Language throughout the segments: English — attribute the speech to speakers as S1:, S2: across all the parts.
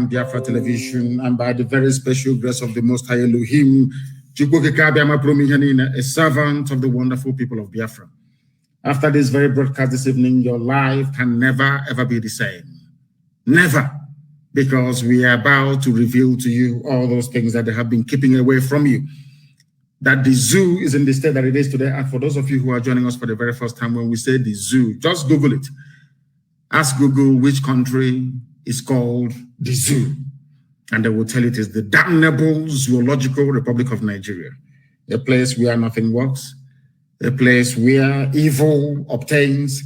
S1: Haram Biafra television, and by the very special grace of the Most High Elohim, a servant of the wonderful people of Biafra. After this very broadcast this evening, your life can never ever be the same. Never. Because we are about to reveal to you all those things that they have been keeping away from you. That the zoo is in the state that it is today. And for those of you who are joining us for the very first time, when we say the zoo, just Google it. Ask Google which country is called the zoo. And they will tell you it is the damnable Zoological Republic of Nigeria. A place where nothing works. A place where evil obtains.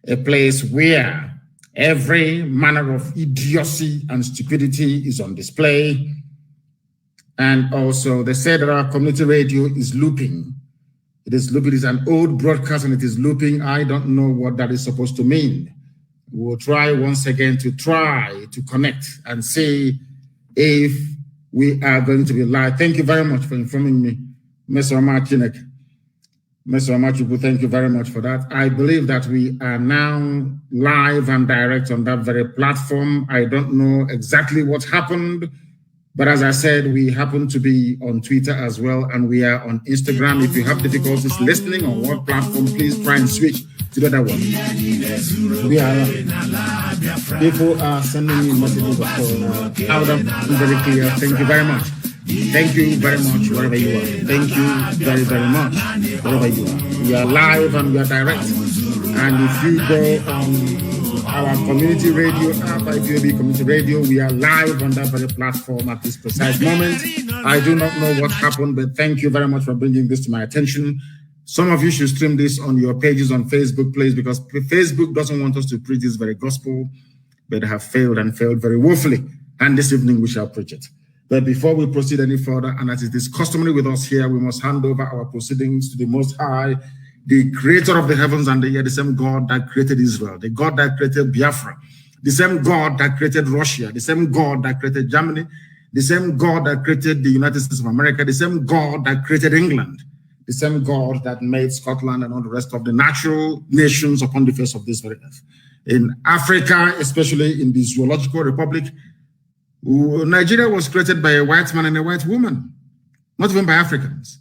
S1: A place where every manner of idiocy and stupidity is on display. And also, they say that our community radio is looping. It is looping. It is an old broadcast and it is looping. I don't know what that is supposed to mean. We'll try once again to connect and see if we are going to be live. Thank you very much for informing me, Mr. Amachinek. Mr. Amachubu, thank you very much for that. I believe that we are now live and direct on that very platform. I don't know exactly what happened, but as I said, we happen to be on Twitter as well, and we are on Instagram. If you have difficulties listening on what platform, please try and switch to the other one. People are sending me messages, so out of very clear. Thank you very much. Thank you very much, wherever you are. Thank you very, very much, wherever you are. We are live and we are direct. And if you go on our community radio app, IPOB community radio, we are live on that very platform at this precise moment. I do not know what happened, but thank you very much for bringing this to my attention. Some of you should stream this on your pages on Facebook, please, because Facebook doesn't want us to preach this very gospel, but they have failed and failed very woefully. And this evening we shall preach it. But before we proceed any further, and as it is customary with us here, we must hand over our proceedings to the Most High, the creator of the heavens and the earth, the same God that created Israel, the God that created Biafra, the same God that created Russia, the same God that created Germany, the same God that created the United States of America, the same God that created England, the same God that made Scotland and all the rest of the natural nations upon the face of this very earth. In Africa, especially in the Zoological Republic, Nigeria was created by a white man and a white woman, not even by Africans.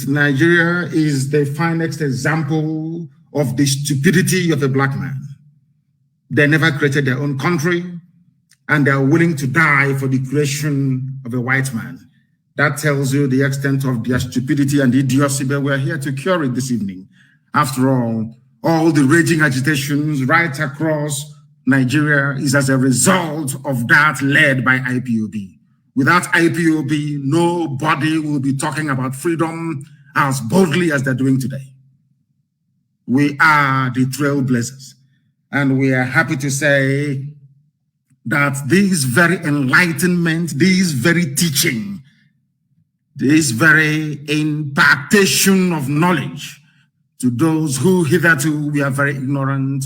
S1: Nigeria is the finest example of the stupidity of a black man. They never created their own country, and they are willing to die for the creation of a white man. That tells you the extent of their stupidity and idiocy, but we're here to cure it this evening. After all the raging agitations right across Nigeria is as a result of that led by IPOB. Without IPOB, nobody will be talking about freedom as boldly as they're doing today. We are the trailblazers, and we are happy to say that this very enlightenment, this very teaching, this very impartation of knowledge to those who hitherto we are very ignorant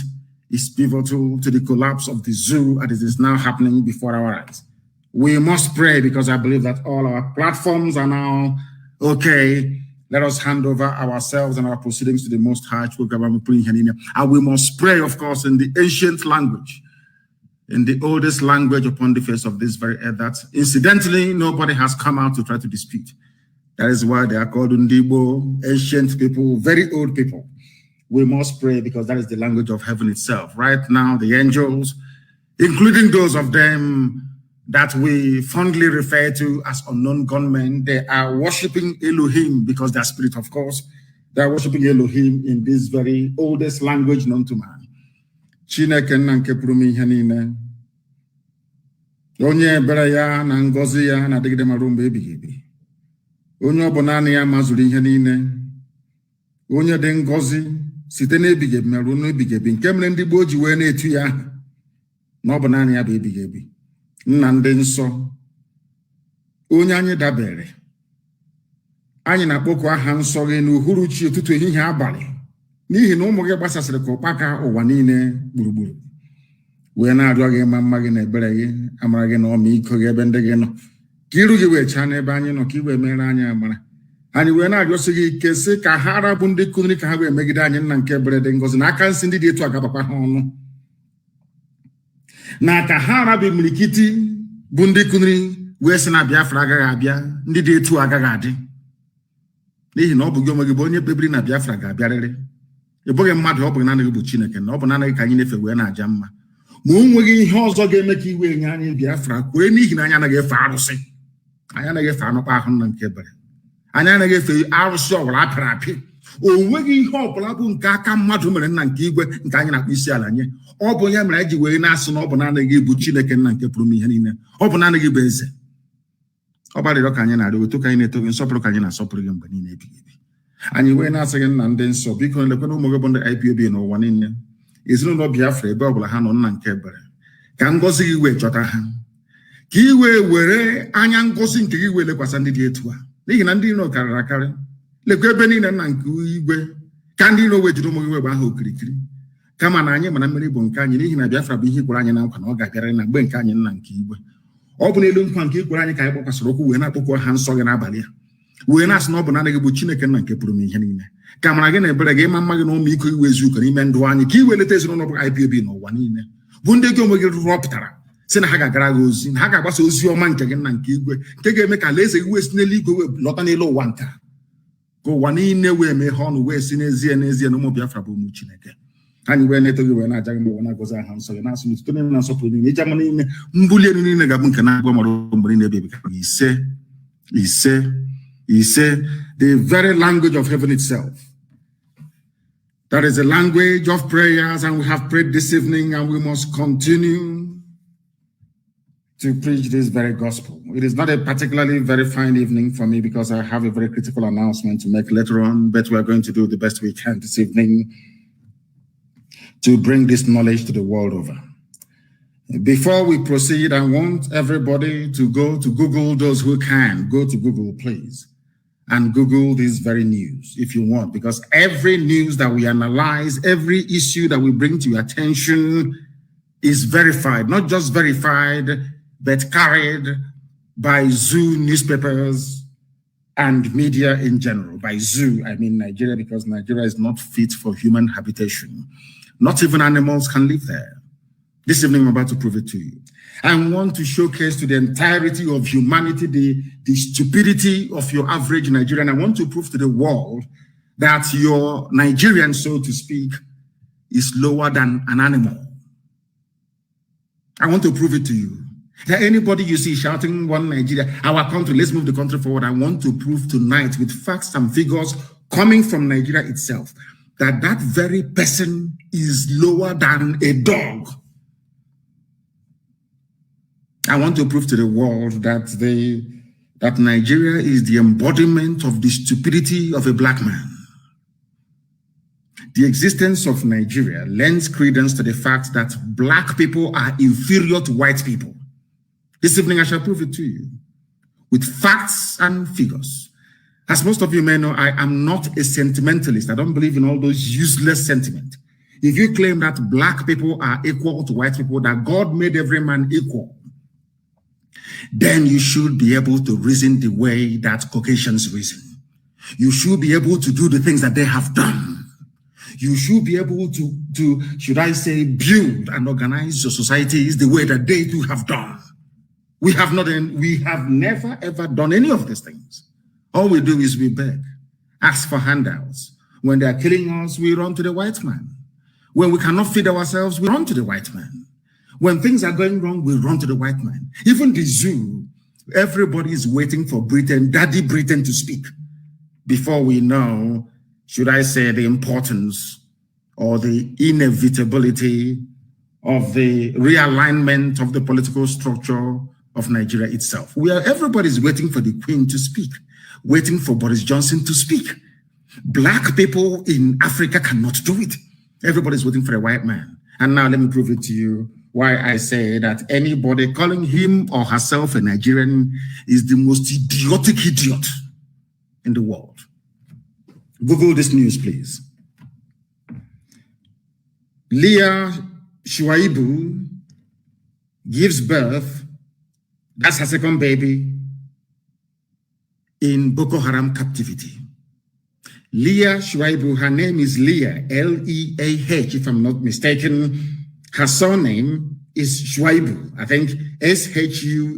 S1: is pivotal to the collapse of the zoo as it is now happening before our eyes. We must pray because I believe that all our platforms are now okay. Let us hand over ourselves and our proceedings to the Most High. And we must pray, of course, in the ancient language, in the oldest language upon the face of this very earth that incidentally nobody has come out to try to dispute. That is why they are called Ndibo, ancient people, very old people. We must pray because that is the language of heaven itself. Right now, the angels, including those of them that we fondly refer to as unknown gunmen, they are worshiping Elohim because they are spirit, of course. They are worshiping Elohim in this very oldest language known to man. Chineke nanke prumi hanine. Onye beraya na ngozi ya na digide marumbe ebighị. Onye obonani ya mazuri hanine. Onye de ngozi site n'ebighị ebi merụ n'ebighị ebi nke mere ndị gboo ji wee na-etu ya na ọ bụ naanị ya bụ ebighị ebi. Nna ndị nsọ onye anyị dabere anyị na-akpọku aha nsọ gị n'uhuruchi ụtụtụ ehihie abalị n'ihi na ụmụ gị gbasasịrị ka ụkpaka ụwa niile gburugburu wee na-arịọ gị ma mma gị na ebere gị amara gị na ọmịiko gị ebe ndị gị nọ ka iru gị wee chaa n'ebe anyị nọ ka i wee mere anyị amara anyị wee na-arịọsị gị ike sị ka ha arabụ ndị kụnri ka ha wee megide anyị nna nke ebere dị ngọzi na aka nsị ndị dị etu agabakwa ha ọnụ na ka ha arabụ imirikiti Bundi Kunri, Western Biafra Gabia, Nidi to Agagadi. They no Bugomagibonia Bibri Biafra Gabiare. A boy mad Obanana Buchinakan, Obanana Kanine Wena Jamma. Moon wiggy horse or game make you wing any Biafra, when he Nana get Farsi. I get Fano Pahan and Keber. I get the hour so rapi. O wiggy hop, Labun Kaka Matuman and Kigwe, Kayana Pisalanya. Or Boyam Raji way Nasan Obanana Buchinakan and Keprumi, Obanana Gibes. About the Rocanyana, we took in it to Soprocana Soprium Banini. And you went out again and then so because the Mogamon the IPOB no one in there. Is no Biafra, Bobble hand on Nankeber. Can go see you Jotahan. Kiwe were Anyan Gossing to you with the Passandi. They can no Karakari. Le Grebenin and Nankuwe. Candino way to do Mogabaho Krikri. Come on, Anya, Manamari Boncan, in a Biafra being Kuran and Kanoga, and Bencanyan and Kiwe. Open a loom punky, Kurani Kaibokas Roku, when I took her hands so in Abalia. We are not banana buchina can make a prumina. Come again, but again, Mamma no Miku with you can even do any key will it is no IPOB no one in. Bundego will get Roptara. Send Haga Gragos in Haga was your man again and Kigwe. Take a make a lazy West Nelly go with Lotanelo Wanta. Go one in a way, may horn West in Asia no more Biafra Muchineke. And when it when I when I goes a hand, so you ask me to name and support in Germany, Mbulian in a Gabunkana, baby. He said, the very language of heaven itself. That is the language of prayers, and we have prayed this evening, and we must continue to preach this very gospel. It is not a particularly very fine evening for me because I have a very critical announcement to make later on, but we are going to do the best we can this evening to bring this knowledge to the world over. Before we proceed, I want everybody to go to Google, those who can. Go to Google, please. And Google this very news if you want, because every news that we analyze, every issue that we bring to your attention is verified, not just verified, but carried by zoo newspapers and media in general. By zoo, I mean Nigeria, because Nigeria is not fit for human habitation. Not even animals can live there. This evening, I'm about to prove it to you. I want to showcase to the entirety of humanity the stupidity of your average Nigerian. I want to prove to the world that your Nigerian, so to speak, is lower than an animal. I want to prove it to you. That anybody you see shouting one Nigeria, our country, let's move the country forward. I want to prove tonight with facts and figures coming from Nigeria itself that that very person is lower than a dog. I want to prove to the world that Nigeria is the embodiment of the stupidity of a black man. The existence of Nigeria lends credence to the fact that black people are inferior to white people. This evening I shall prove it to you with facts and figures. As most of you may know, I am not a sentimentalist. I don't believe in all those useless sentiments. If you claim that black people are equal to white people, that God made every man equal, then you should be able to reason the way that Caucasians reason. You should be able to do the things that they have done. You should be able to should I say, build and organize your societies the way that they do have done. We have never ever done any of these things. All we do is we beg, ask for handouts. When they are killing us, we run to the white man. When we cannot feed ourselves, we run to the white man. When things are going wrong, we run to the white man. Even the zoo, everybody is waiting for Britain, Daddy Britain, to speak before we know, should I say, the importance or the inevitability of the realignment of the political structure of Nigeria itself. Everybody's waiting for the Queen to speak, waiting for Boris Johnson to speak. Black people in Africa cannot do it. Everybody's waiting for a white man. And now let me prove it to you why I say that anybody calling him or herself a Nigerian is the most idiotic idiot in the world. Google this news, please. Leah Sheribu gives birth, that's her second baby, in Boko Haram captivity. Leah Sheribu, her name is Leah, L-E-A-H, if I'm not mistaken. Her surname is Sheribu. I think Shuaibi,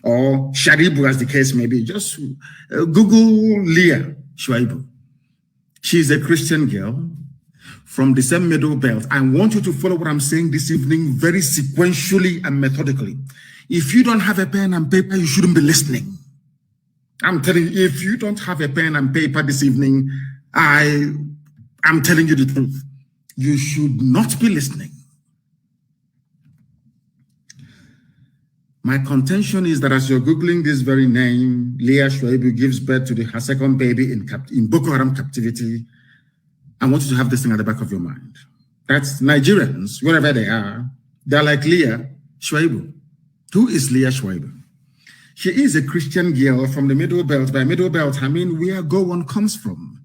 S1: or Sheribu as the case may be. Just Google Leah Sheribu. She's a Christian girl from the same middle belt. I want you to follow what I'm saying this evening very sequentially and methodically. If you don't have a pen and paper, you shouldn't be listening. I'm telling you, if you don't have a pen and paper this evening, I'm telling you the truth. You should not be listening. My contention is that as you're Googling this very name, Leah Sheribu gives birth to her second baby in Boko Haram captivity. I want you to have this thing at the back of your mind. That's Nigerians, wherever they are, they're like Leah Sheribu. Who is Leah Sheribu? She is a Christian girl from the Middle Belt. By Middle Belt, I mean where Gowon comes from.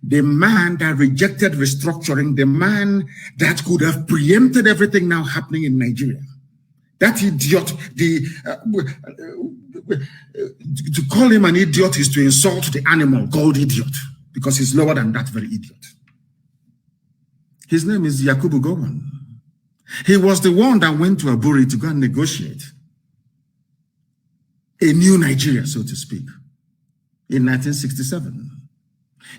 S1: The man that rejected restructuring, the man that could have preempted everything now happening in Nigeria. That idiot, to call him an idiot is to insult the animal called idiot, because he's lower than that very idiot. His name is Yakubu Gowon. He was the one that went to Aburi to go and negotiate a new Nigeria, so to speak, in 1967.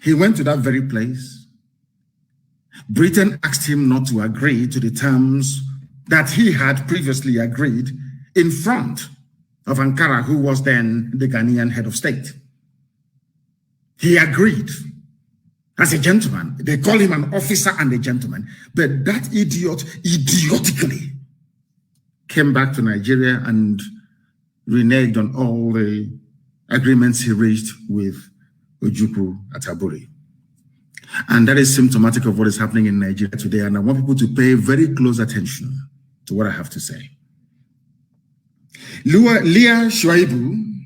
S1: He went to that very place. Britain asked him not to agree to the terms that he had previously agreed in front of Ankara, who was then the Ghanaian head of state. He agreed as a gentleman. They call him an officer and a gentleman. But that idiot idiotically came back to Nigeria and reneged on all the agreements he reached with Ojukwu at Aburi. And that is symptomatic of what is happening in Nigeria today. And I want people to pay very close attention to what I have to say. Leah Sheribu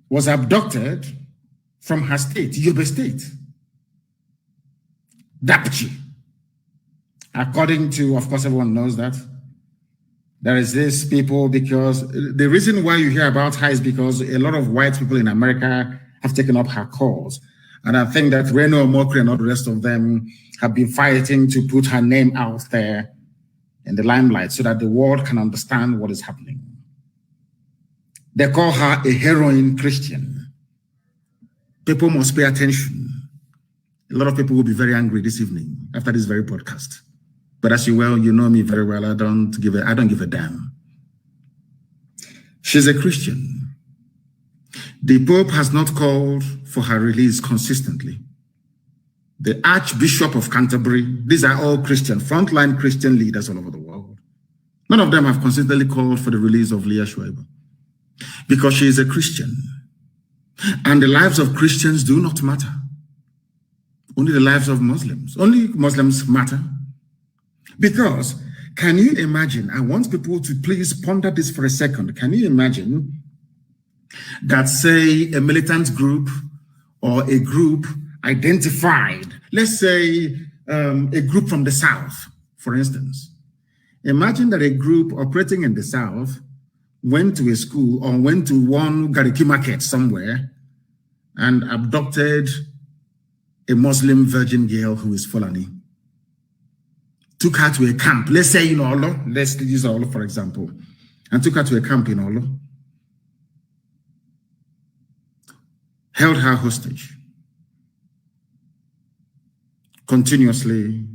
S1: was abducted from her state, Yobe State, Dapchi. According to, of course, everyone knows that. There is this people, because the reason why you hear about her is because a lot of white people in America have taken up her cause. And I think that Reno Omokri and all the rest of them have been fighting to put her name out there in the limelight so that the world can understand what is happening. They call her a heroin Christian. People must pay attention. A lot of people will be very angry this evening after this very podcast. But as you know me very well, I don't give a damn. She's a Christian. The Pope has not called for her release consistently. The Archbishop of Canterbury, these are all Christian, frontline Christian leaders all over the world. None of them have consistently called for the release of Leah Sheribu because she is a Christian. And the lives of Christians do not matter. Only the lives of Muslims. Only Muslims matter. Because, can you imagine, I want people to please ponder this for a second. Can you imagine that, say, a militant group or a group identified, let's say a group from the South, for instance. Imagine that a group operating in the South went to a school or went to one Gariki market somewhere and abducted a Muslim virgin girl who is Fulani. Took her to a camp, let's say in Olo, let's use Olo for example, and took her to a camp in Olo, held her hostage, continuously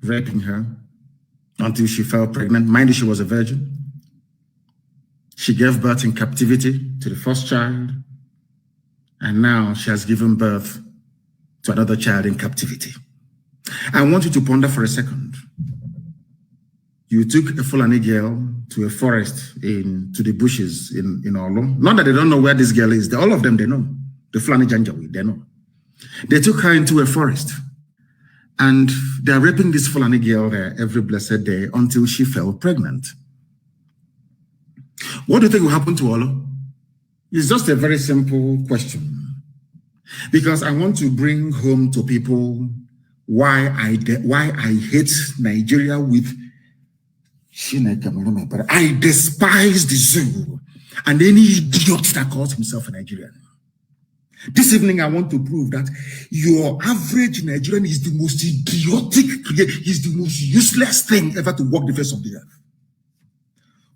S1: raping her until she fell pregnant. Mind you, she was a virgin. She gave birth in captivity to the first child, and now she has given birth to another child in captivity. I want you to ponder for a second. You took a Fulani girl to a forest to the bushes in Olo. Not that they don't know where this girl is. All of them, they know. The Fulani Janjaweed, they know. They took her into a forest and they're raping this Fulani girl there every blessed day until she fell pregnant. What do you think will happen to Olo? It's just a very simple question. Because I want to bring home to people why I hate Nigeria with but I despise the zoo and any idiot that calls himself a Nigerian. This evening, I want to prove that your average Nigerian is the most idiotic, is the most useless thing ever to walk the face of the earth.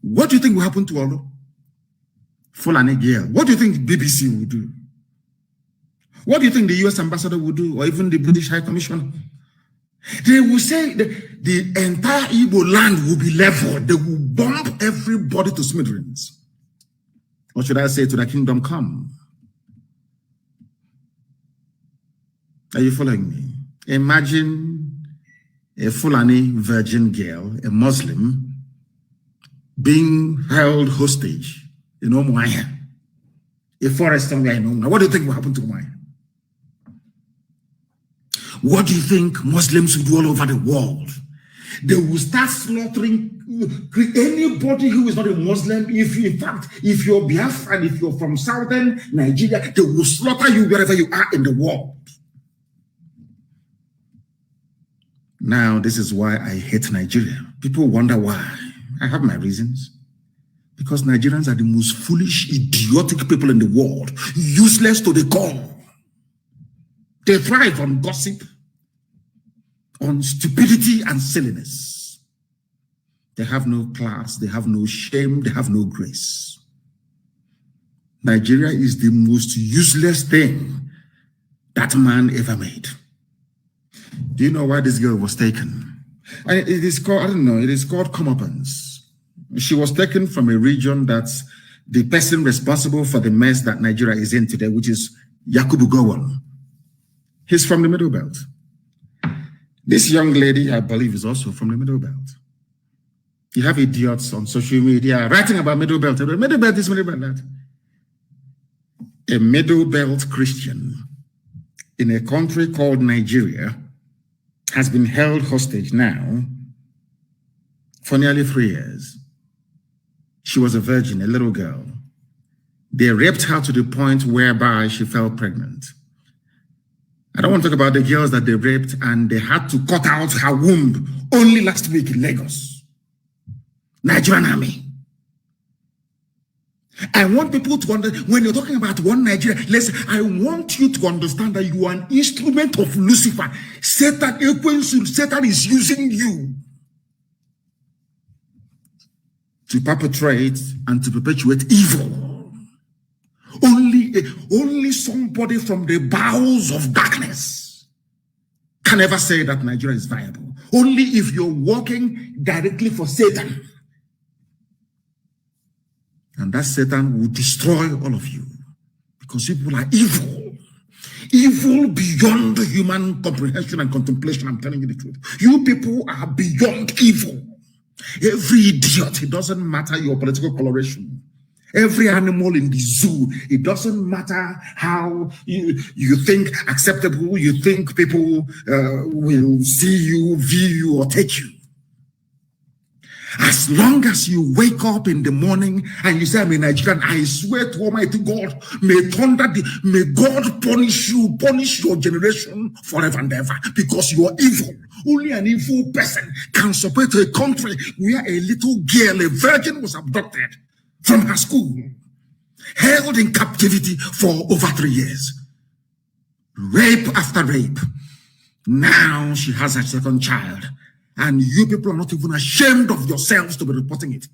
S1: What do you think will happen to Olo? Fulani girl. What do you think BBC will do? What do you think the US ambassador will do, or even the British High Commissioner? They will say that the entire Igbo land will be leveled. They will bomb everybody to smithereens. Or should I say, to the kingdom come? Are you following me? Imagine a Fulani virgin girl, a Muslim, being held hostage in Umuahia, a forest somewhere in Umuahia. What do you think will happen to Umuahia? What do you think Muslims will do all over the world? They will start slaughtering anybody who is not a Muslim. If you're Biafra, if you're from southern Nigeria, they will slaughter you wherever you are in the world. Now, this is why I hate Nigeria. People wonder why. I have my reasons. Because Nigerians are the most foolish, idiotic people in the world. Useless to the core. They thrive on gossip, on stupidity and silliness. They have no class, they have no shame, they have no grace. Nigeria is the most useless thing that man ever made. Do you know why this girl was taken? And it is called, I don't know, it is called comeuppance. She was taken from a region that's the person responsible for the mess that Nigeria is in today, which is Yakubu Gowon. He's from the Middle Belt. This young lady, I believe, is also from the Middle Belt. You have idiots on social media writing about Middle Belt. Middle Belt this, Middle Belt that. A Middle Belt Christian in a country called Nigeria has been held hostage now for nearly 3 years. She was a virgin, a little girl. They raped her to the point whereby she fell pregnant. I don't want to talk about the girls that they raped and they had to cut out her womb only last week in Lagos. Nigerian army. I want people to understand, when you're talking about one Nigeria, I want you to understand that you are an instrument of Lucifer. Satan is using you to perpetrate and to perpetuate evil. Only somebody from the bowels of darkness can ever say that Nigeria is viable. Only if you're working directly for Satan. And that Satan will destroy all of you. Because people are evil. Evil beyond human comprehension and contemplation. I'm telling you the truth. You people are beyond evil. Every idiot, it doesn't matter your political coloration. Every animal in the zoo, it doesn't matter how you think acceptable, you think people will see you, view you, or take you. As long as you wake up in the morning and you say, I'm a Nigerian, I swear to Almighty God, may God punish you, punish your generation forever and ever, because you are evil. Only an evil person can support a country where a little girl, a virgin, was abducted from her school, held in captivity for over 3 years. Rape after rape. Now she has her second child. And you people are not even ashamed of yourselves to be reporting it.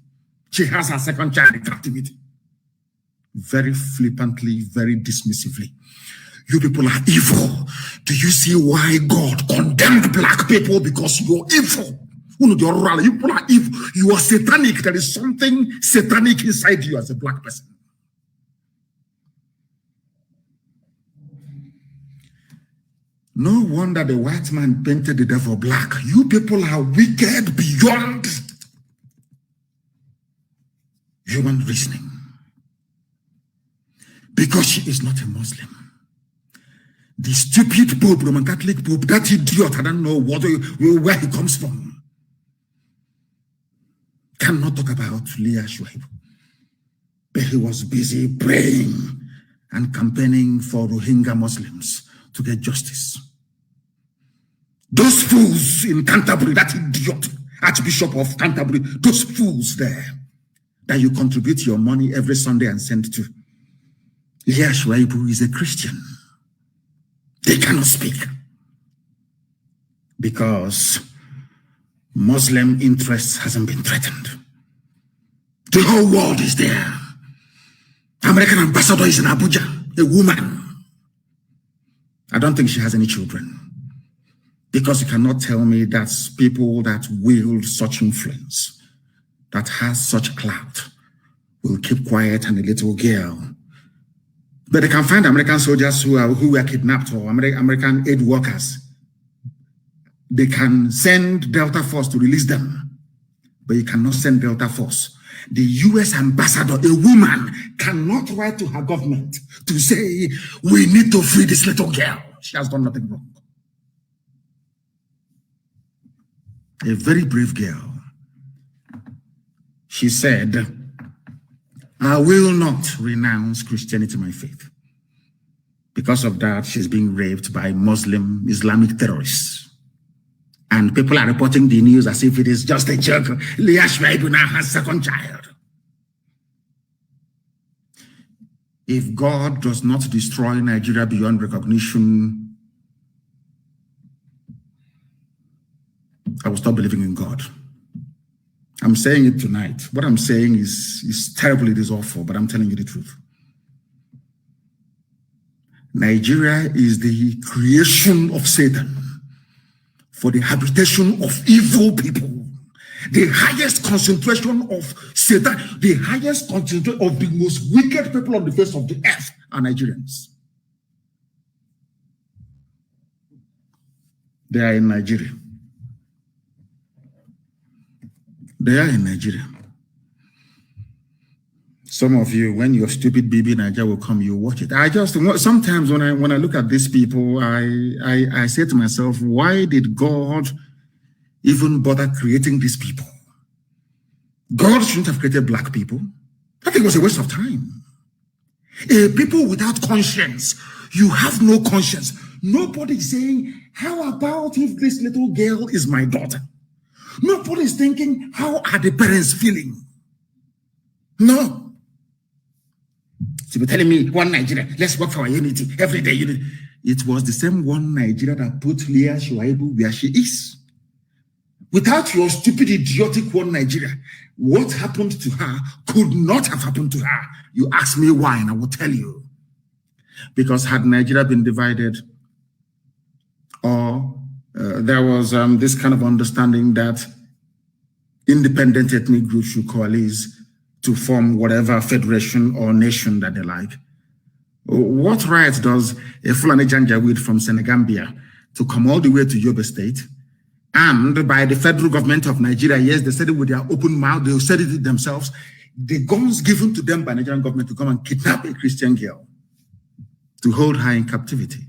S1: She has her second child in captivity. Very flippantly, very dismissively. You people are evil. Do you see why God condemned black people? Because you're evil. You people are evil. You are satanic. There is something satanic inside you as a black person. No wonder the white man painted the devil black. You people are wicked beyond human reasoning. Because she is not a Muslim. The stupid Pope, Roman Catholic Pope, that idiot, I don't know where he comes from, cannot talk about Leah Sheribu. But he was busy praying and campaigning for Rohingya Muslims to get justice. Those fools in Canterbury, that idiot, Archbishop of Canterbury, those fools there that you contribute your money every Sunday and send to. Leah Sheribu is a Christian. They cannot speak because Muslim interests hasn't been threatened. The whole world is there. American ambassador is in Abuja, a woman. I don't think she has any children. Because you cannot tell me that people that wield such influence, that has such clout, will keep quiet and a little girl. But they can find American soldiers who were kidnapped or American aid workers. They can send Delta Force to release them, but you cannot send Delta Force. The US ambassador, a woman, cannot write to her government to say, we need to free this little girl. She has done nothing wrong. A very brave girl. She said, I will not renounce Christianity, my faith. Because of that, she's being raped by Muslim Islamic terrorists. And people are reporting the news as if it is just a joke. Leah Sheribu now has a second child. If God does not destroy Nigeria beyond recognition, I will stop believing in God. I'm saying it tonight. What I'm saying is terrible, it is awful, but I'm telling you the truth. Nigeria is the creation of Satan for the habitation of evil people. The highest concentration of Satan, the highest concentration of the most wicked people on the face of the earth are Nigerians. They are in Nigeria. They are in Nigeria. Some of you, when your stupid baby Nigeria will come, you watch it. Sometimes when I look at these people, I say to myself, why did God even bother creating these people? God shouldn't have created black people. I think it was a waste of time. People without conscience, you have no conscience. Nobody is saying, how about if this little girl is my daughter? Nobody is thinking, how are the parents feeling? No. So you're telling me, one Nigeria, let's work for our unity, everyday unity. It was the same one Nigeria that put Leah Sheribu where she is. Without your stupid, idiotic one Nigeria, what happened to her could not have happened to her. You ask me why, and I will tell you. Because had Nigeria been divided, or there was this kind of understanding that independent ethnic groups should coalesce to form whatever federation or nation that they like. What right does a Fulani Janjaweed from Senegambia to come all the way to Yobe State, and by the federal government of Nigeria, yes, they said it with their open mouth, they said it themselves, the guns given to them by Nigerian government to come and kidnap a Christian girl, to hold her in captivity,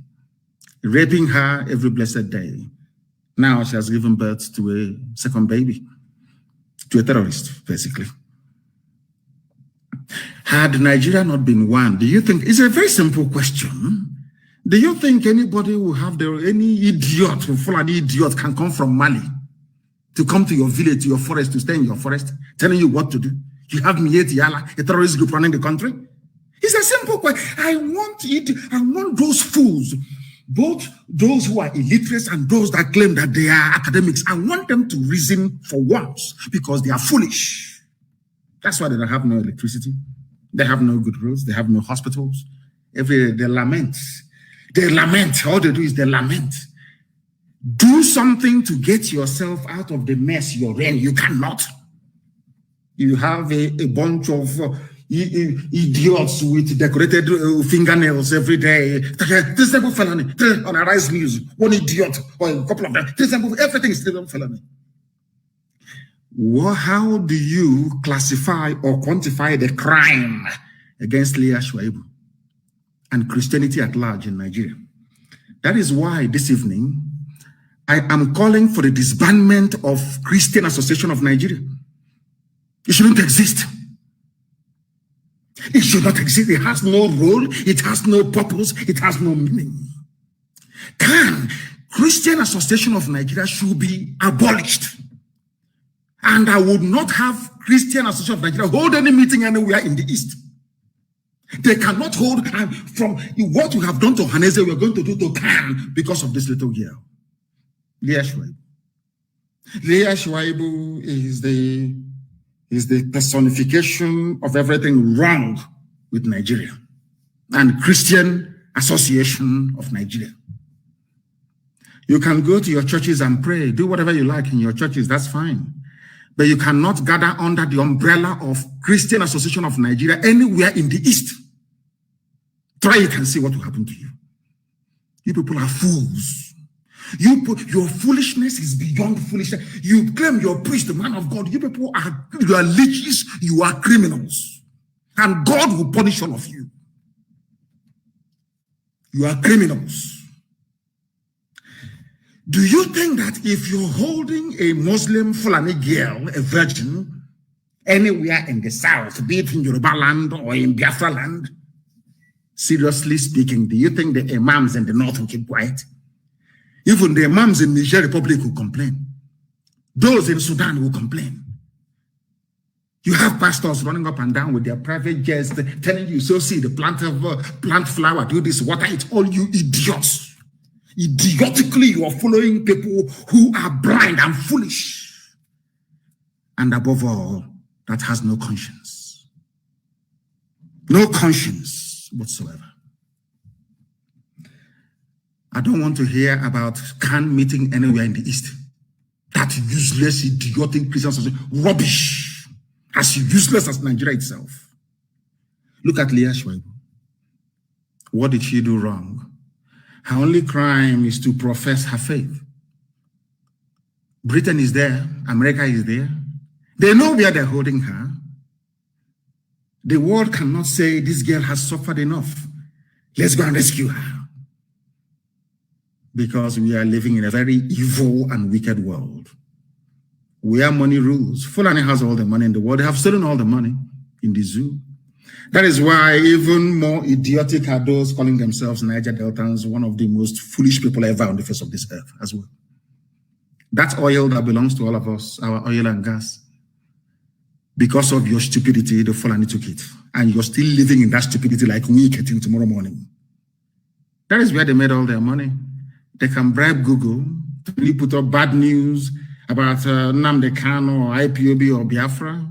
S1: raping her every blessed day. Now she has given birth to a second baby, to a terrorist, basically. Had Nigeria not been one, do you think, it's a very simple question. Do you think anybody will have any idiot, Fulani idiot can come from Mali to come to your village, to your forest, to stay in your forest, telling you what to do? You have Mieti Yala, a terrorist group running the country? It's a simple question. I want those fools, both those who are illiterate and those that claim that they are academics, I want them to reason for once because they are foolish. That's why they don't have no electricity. They have no good roads. They have no hospitals. They lament. They lament. All they do is they lament. Do something to get yourself out of the mess you're in. You cannot. You have a bunch of idiots with decorated fingernails every day. On a Rise News, one idiot or a couple of them. Everything is still felony. Well, how do you classify or quantify the crime against Leah Sheribu and Christianity at large in Nigeria? That is why this evening I am calling for the disbandment of Christian Association of Nigeria. It shouldn't exist. It should not exist. It has no role. It has no purpose. It has no meaning. Christian Association of Nigeria should be abolished. And I would not have Christian Association of Nigeria hold any meeting anywhere in the East. They cannot hold, and from what we have done to Haneze, we're going to do to Khan because of this little girl. Leah Sheribu. Leah Sheribu is the personification of everything wrong with Nigeria and Christian Association of Nigeria. You can go to your churches and pray, do whatever you like in your churches, that's fine. But you cannot gather under the umbrella of Christian Association of Nigeria anywhere in the East. Try it and see what will happen to you. You people are fools. Your foolishness is beyond foolishness. You claim you're a priest, the man of God. You people you are leeches, you are criminals. And God will punish all of you. You are criminals. Do you think that if you're holding a Muslim Fulani girl, a virgin, anywhere in the South, be it in Yoruba land or in Biafra land, seriously speaking, do you think the imams in the North will keep quiet? Even the imams in Niger Republic will complain. Those in Sudan will complain. You have pastors running up and down with their private jets telling you, so see the plant flower, do this, water it, all you idiots. Idiotically, you are following people who are blind and foolish. And above all, that has no conscience. No conscience whatsoever. I don't want to hear about Khan meeting anywhere in the East. That useless, idiotic Christian society. Rubbish. As useless as Nigeria itself. Look at Leah Sheribu. What did she do wrong? Her only crime is to profess her faith. Britain is there. America is there. They know where they're holding her. The world cannot say this girl has suffered enough. Let's go and rescue her. Because we are living in a very evil and wicked world. Where money rules. Fulani has all the money in the world. They have stolen all the money in the zoo. That is why even more idiotic are those calling themselves Niger Deltans, one of the most foolish people ever on the face of this earth as well. That oil that belongs to all of us, our oil and gas, because of your stupidity, the Fulani took it. And you're still living in that stupidity like we till tomorrow morning. That is where they made all their money. They can bribe Google to really put up bad news about Nnamdi Kanu or IPOB or Biafra.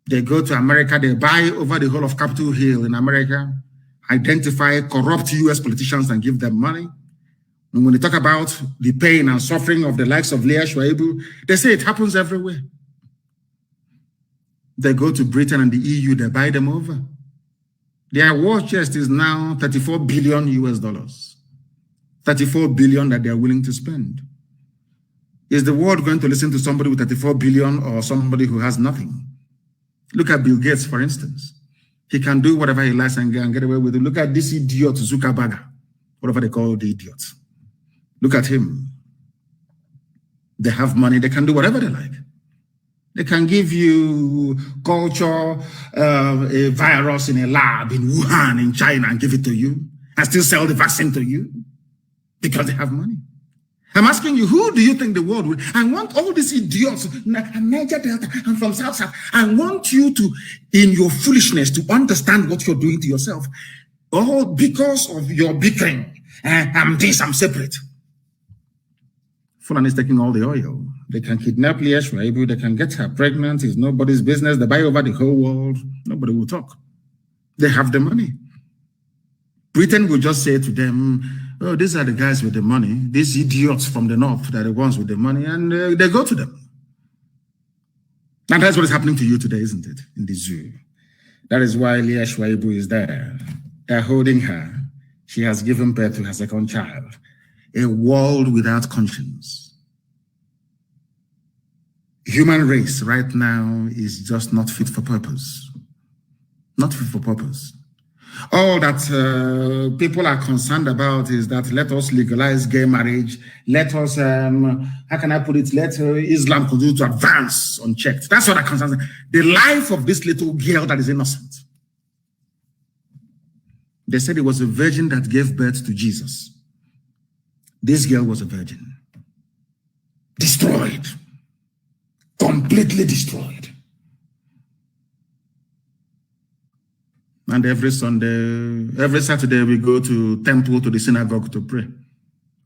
S1: They go to America, they buy over the whole of Capitol Hill in America, identify corrupt US politicians and give them money. And when they talk about the pain and suffering of the likes of Leah Sheribu, they say it happens everywhere. They go to Britain and the EU, they buy them over. Their war chest is now 34 billion US dollars. 34 billion that they are willing to spend. Is the world going to listen to somebody with 34 billion or somebody who has nothing? Look at Bill Gates, for instance. He can do whatever he likes and get away with it. Look at this idiot, Zuckerberg, whatever they call the idiot. Look at him. They have money. They can do whatever they like. They can give you culture, a virus in a lab in Wuhan, in China, and give it to you, and still sell the vaccine to you because they have money. I'm asking you, who do you think the world will? I want all these idiots, Niger Delta, and from South. I want you to, in your foolishness, to understand what you're doing to yourself. Oh, because of your bickering, I'm this, I'm separate. Fulani is taking all the oil. They can kidnap Leah Sheribu, they can get her pregnant. It's nobody's business. They buy over the whole world. Nobody will talk. They have the money. Britain will just say to them, oh, these are the guys with the money. These idiots from the North, they're the ones with the money, and they go to them. And that's what is happening to you today, isn't it? In the zoo. That is why Leah Sheribu is there. They're holding her. She has given birth to her second child. A world without conscience. Human race right now is just not fit for purpose. Not fit for purpose. All that people are concerned about is that let us legalize gay marriage. Let us, how can I put it? Let Islam continue to advance unchecked. That's what that concerns them. The life of this little girl that is innocent. They said it was a virgin that gave birth to Jesus. This girl was a virgin. Destroyed. Completely destroyed. And every Sunday, every Saturday, we go to temple, to the synagogue to pray.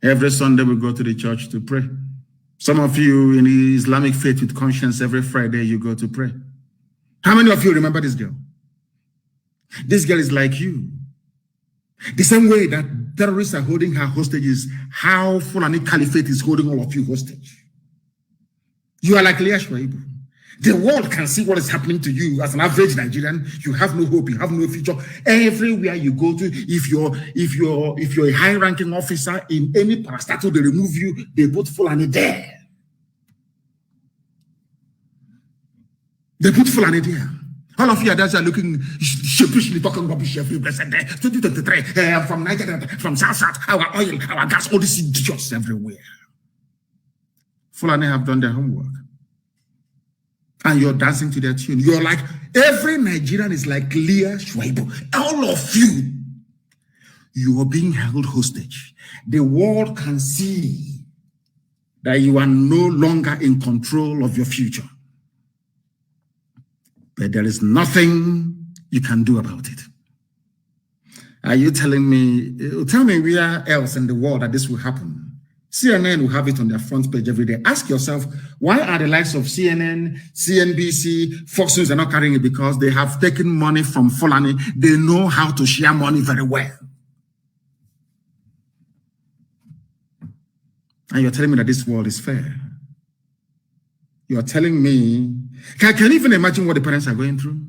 S1: Every Sunday, we go to the church to pray. Some of you in the Islamic faith with conscience, every Friday, you go to pray. How many of you remember this girl? This girl is like you. The same way that terrorists are holding her hostage is how Fulani Caliphate is holding all of you hostage. You are like Leah Sheribu. The world can see what is happening to you as an average Nigerian. You have no hope, you have no future. Everywhere you go to, if you're a high-ranking officer in any parastatal, they remove you, they put Fulani there. They put Fulani there. All of you are looking sheepishly talking rubbish every blessed day. 2023, from Nigeria, from South, our oil, our gas, all these idiots everywhere. Fulani have done their homework. And you're dancing to their tune. You're like, every Nigerian is like Leah Sheribu. All of you, you are being held hostage. The world can see that you are no longer in control of your future. But there is nothing you can do about it. Are you telling me, tell me where else in the world that this will happen? CNN will have it on their front page every day. Ask yourself, why are the likes of CNN, CNBC, Fox News are not carrying it? Because they have taken money from Fulani. They know how to share money very well. And you're telling me that this world is fair. You're telling me, can you even imagine what the parents are going through?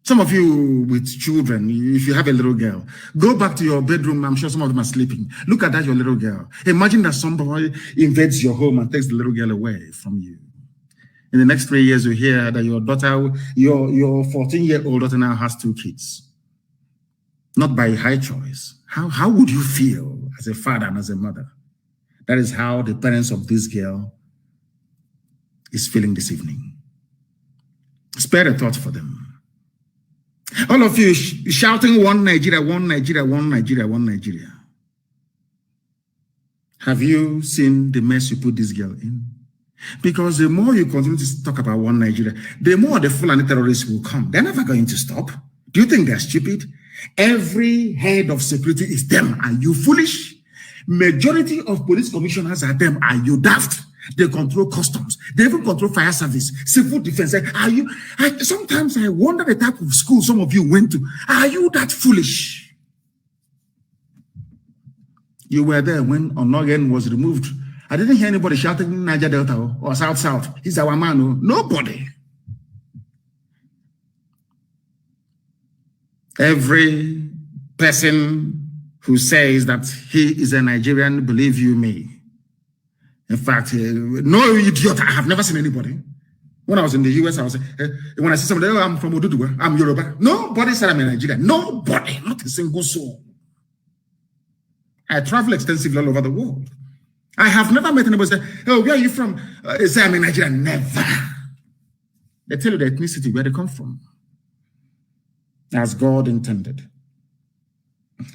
S1: Some of you with children, if you have a little girl, go back to your bedroom. I'm sure some of them are sleeping. Look at that, your little girl. Imagine that somebody invades your home and takes the little girl away from you. In the next 3 years, you hear that your daughter, your 14-year-old daughter now has 2 kids. Not by high choice. How would you feel as a father and as a mother? That is how the parents of this girl is feeling this evening. Spare a thought for them. All of you shouting one Nigeria, one Nigeria, one Nigeria, one Nigeria. Have you seen the mess you put this girl in? Because the more you continue to talk about one Nigeria, the more the Fulani terrorists will come. They're never going to stop. Do you think they're stupid? Every head of security is them. Are you foolish? Majority of police commissioners are them. Are you daft? They control customs. They even control fire service, civil defense. Sometimes I wonder the type of school some of you went to. Are you that foolish? You were there when Onogen was removed. I didn't hear anybody shouting Niger Delta or South. He's our man. Nobody. Every person who says that he is a Nigerian, believe you me. In fact, no idiot, I have never seen anybody. When I was in the US, I was when I see somebody, oh, I'm from Oduduwa, I'm Yoruba. Nobody said I'm a Nigerian. Nobody, not a single soul. I travel extensively all over the world. I have never met anybody say, oh, where are you from? Say I'm a Nigerian. Never. They tell you the ethnicity, where they come from. As God intended.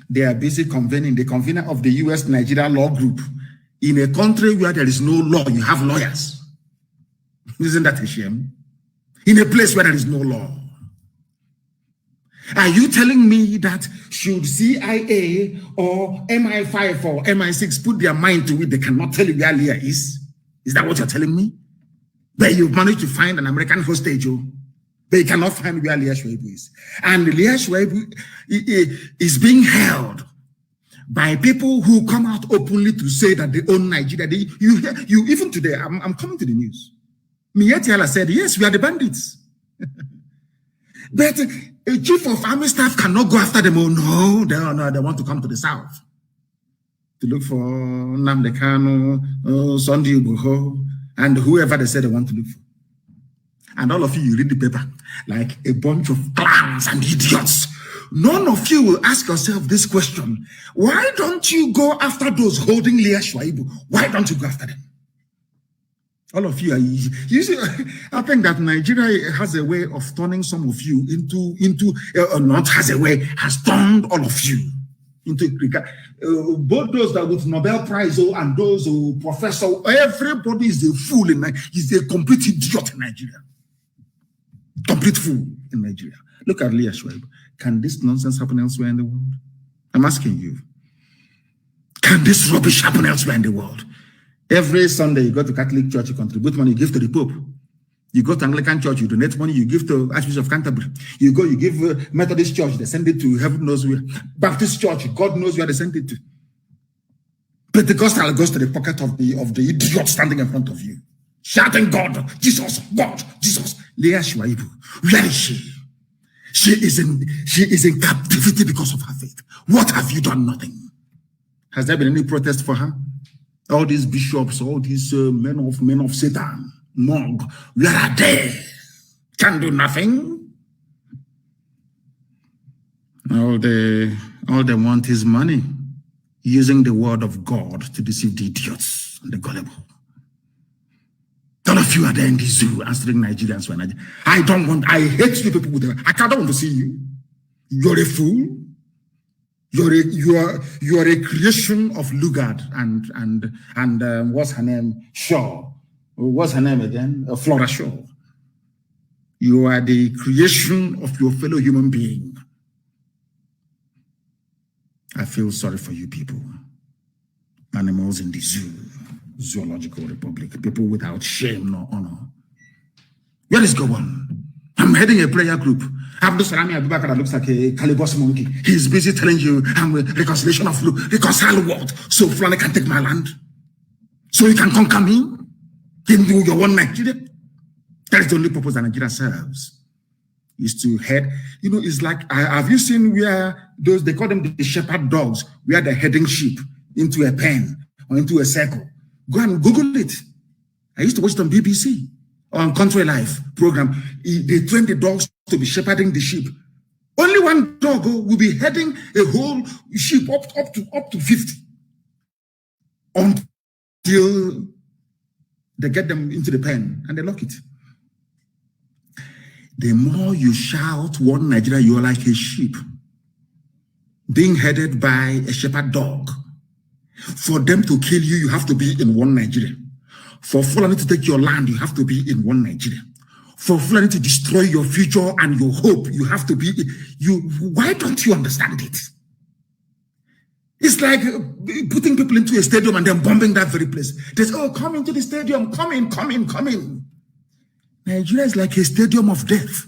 S1: They are busy convening, the convener of the US Nigeria Law Group. In a country where there is no law, you have lawyers. Isn't that a shame? In a place where there is no law. Are you telling me that should CIA or MI5 or MI6 put their mind to it, they cannot tell you where Leah is? Is that what you're telling me? That you've managed to find an American hostage, but you cannot find where Leah Sheribu is. And Leah Sheribu is being held by people who come out openly to say that they own Nigeria. You even today, I'm coming to the news. Mietiala said, yes, we are the bandits. But a chief of army staff cannot go after them. Oh, no, they want to come to the south to look for Nnamdi Kanu, Sunday Boko, and whoever they said they want to look for. And all of you read the paper like a bunch of clowns and idiots. None of you will ask yourself this question. Why don't you go after those holding Leah Sheribu? Why don't you go after them? All of you are easy. You see, I think that Nigeria has a way of turning some of you has turned all of you into both those that with Nobel Prize and those who professor. Everybody is a fool in Nigeria. He's a complete idiot in Nigeria. Complete fool. in Nigeria. Look at Leah Sheribu. Can this nonsense happen elsewhere in the world? I'm asking you. Can this rubbish happen elsewhere in the world? Every Sunday, you go to Catholic Church, you contribute money, you give to the Pope. You go to Anglican Church, you donate money, you give to Archbishop of Canterbury. You go, you give Methodist Church, they send it to heaven knows where. Baptist Church, God knows where they send it to. Pentecostal goes to the pocket of the idiot standing in front of you, shouting, God, Jesus, God, Jesus. Leah Sheribu, where is she? She is in captivity because of her faith. What have you done? Nothing. Has there been any protest for her? All these bishops, all these men of Satan, Mog, where are they? Can do nothing. All they want is money, using the word of God to deceive the idiots and the gullible. All of you are there in the zoo answering Nigerians for Nigeria. I hate you people with them. I don't want to see you. You're a fool. You are a creation of Lugard and what's her name? Shaw. What's her name again? Flora Shaw. You are the creation of your fellow human being. I feel sorry for you people. Animals in the zoo, zoological republic, people without shame nor honor. Where is Gowon? I'm heading a prayer group. Abdul Salami Abubakar that looks like a Calibos monkey. He's busy telling you I'm a reconciliation of reconcile what? So Fulani can take my land? So you can conquer me? In your one Nigeria? That is the only purpose that Nigeria serves. Is to head, it's like, have you seen where they call them the shepherd dogs, where they're heading sheep into a pen or into a circle? Go and Google it. I used to watch it on BBC, on Country Life program. They train the dogs to be shepherding the sheep. Only one dog will be heading a whole sheep up to 50 until they get them into the pen and they lock it. The more you shout one Nigeria, you're like a sheep being headed by a shepherd dog. For them to kill you, you have to be in one Nigeria. For Fulani to take your land, you have to be in one Nigeria. For Fulani to destroy your future and your hope, you have to be why don't you understand it? It's like putting people into a stadium and then bombing that very place. They say, oh, come into the stadium, come in. Nigeria is like a stadium of death.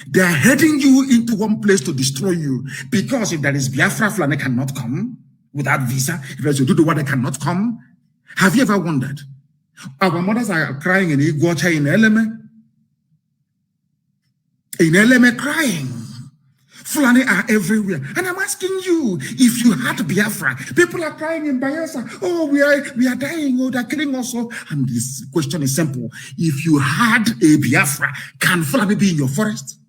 S1: They are heading you into one place to destroy you, because if there is Biafra, Fulani cannot come without visa. If there's a Dudu, they cannot come. Have you ever wondered? Our mothers are crying in Iguacha, in Eleme crying. Fulani are everywhere. And I'm asking you, if you had Biafra, people are crying in Bayelsa, oh, we are dying, oh, they're killing us. And this question is simple. If you had a Biafra, can Fulani be in your forest?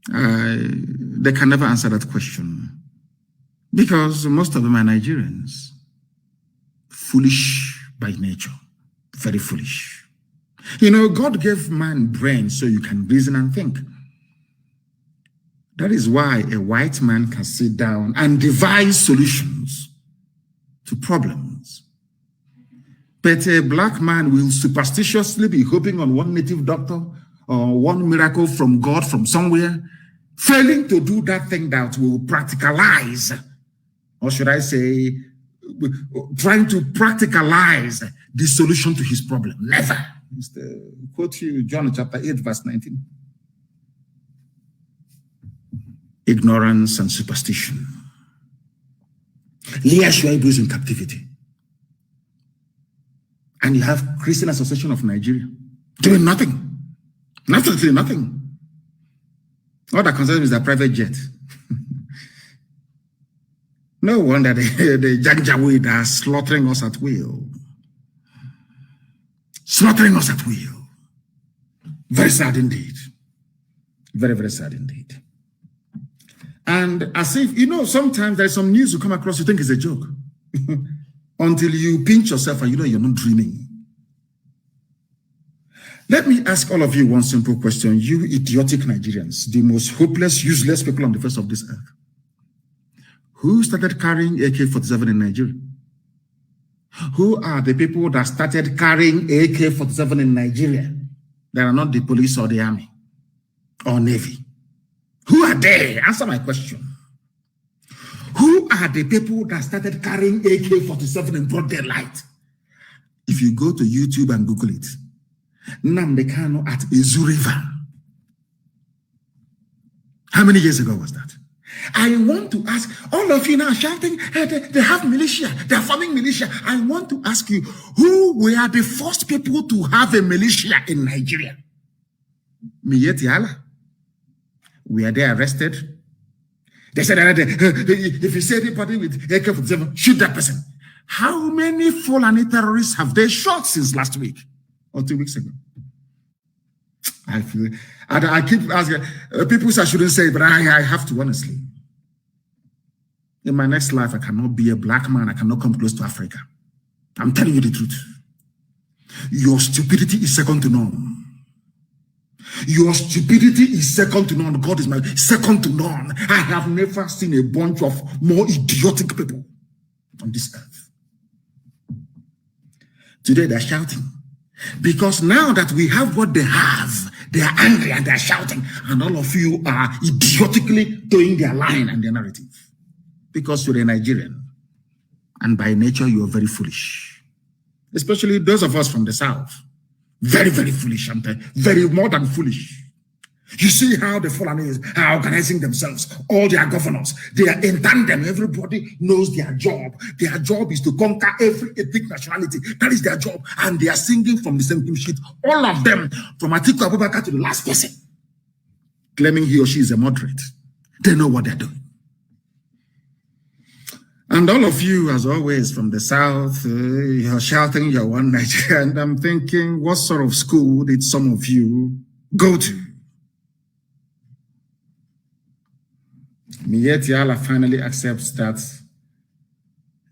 S1: They can never answer that question, because most of them are Nigerians. Foolish by nature. Very foolish. God gave man brain so you can reason and think. That is why a white man can sit down and devise solutions to problems. But a black man will superstitiously be hoping on one native doctor or one miracle from God from somewhere, failing to do that thing that will practicalize, or should I say, trying to practicalize the solution to his problem. Never. Quote you John chapter 8, verse 19. Ignorance and superstition. Leah Sheribu is in captivity. And you have Christian Association of Nigeria doing nothing. Absolutely nothing. All that concerns is their private jet. No wonder the Janjaweed are slaughtering us at will. Slaughtering us at will. Very sad indeed. Very, very sad indeed. And as if, sometimes there's some news you come across, you think it's a joke. Until you pinch yourself and you're not dreaming. Let me ask all of you one simple question. You idiotic Nigerians, the most hopeless, useless people on the face of this earth. Who started carrying AK-47 in Nigeria? Who are the people that started carrying AK-47 in Nigeria? They are not the police or the army or navy. Who are they? Answer my question. Who are the people that started carrying AK-47 in broad daylight? If you go to YouTube and Google it, Nnamdi Kanu at Izu River. How many years ago was that? I want to ask, all of you now shouting, hey, they have militia, they are forming militia. I want to ask you, who were the first people to have a militia in Nigeria? Miyetti Allah. Were they arrested? They said, if you see anybody with AK-47, shoot that person. How many Fulani terrorists have they shot since last week or 2 weeks ago? I feel, I keep asking, people say I shouldn't say, but I have to, honestly. In my next life, I cannot be a black man. I cannot come close to Africa. I'm telling you the truth. Your stupidity is second to none. Your stupidity is second to none. God is my second to none. I have never seen a bunch of more idiotic people on this earth. Today they're shouting because now that we have what they have, they are angry and they're shouting, and all of you are idiotically towing their line and their narrative because you're a Nigerian and by nature you are very foolish, especially those of us from the South. Very, very foolish, I'm telling you. Very more than foolish. You see how the Fulanis are organizing themselves, all their governors, they are in tandem. Everybody knows their job. Their job is to conquer every ethnic nationality. That is their job. And they are singing from the same hymn sheet. All of them, from Atiku Abubakar to the last person, claiming he or she is a moderate. They know what they're doing. And all of you, as always, from the South, you're shouting, you're one Nigeria. And I'm thinking, what sort of school did some of you go to? Miyetti Allah finally accepts that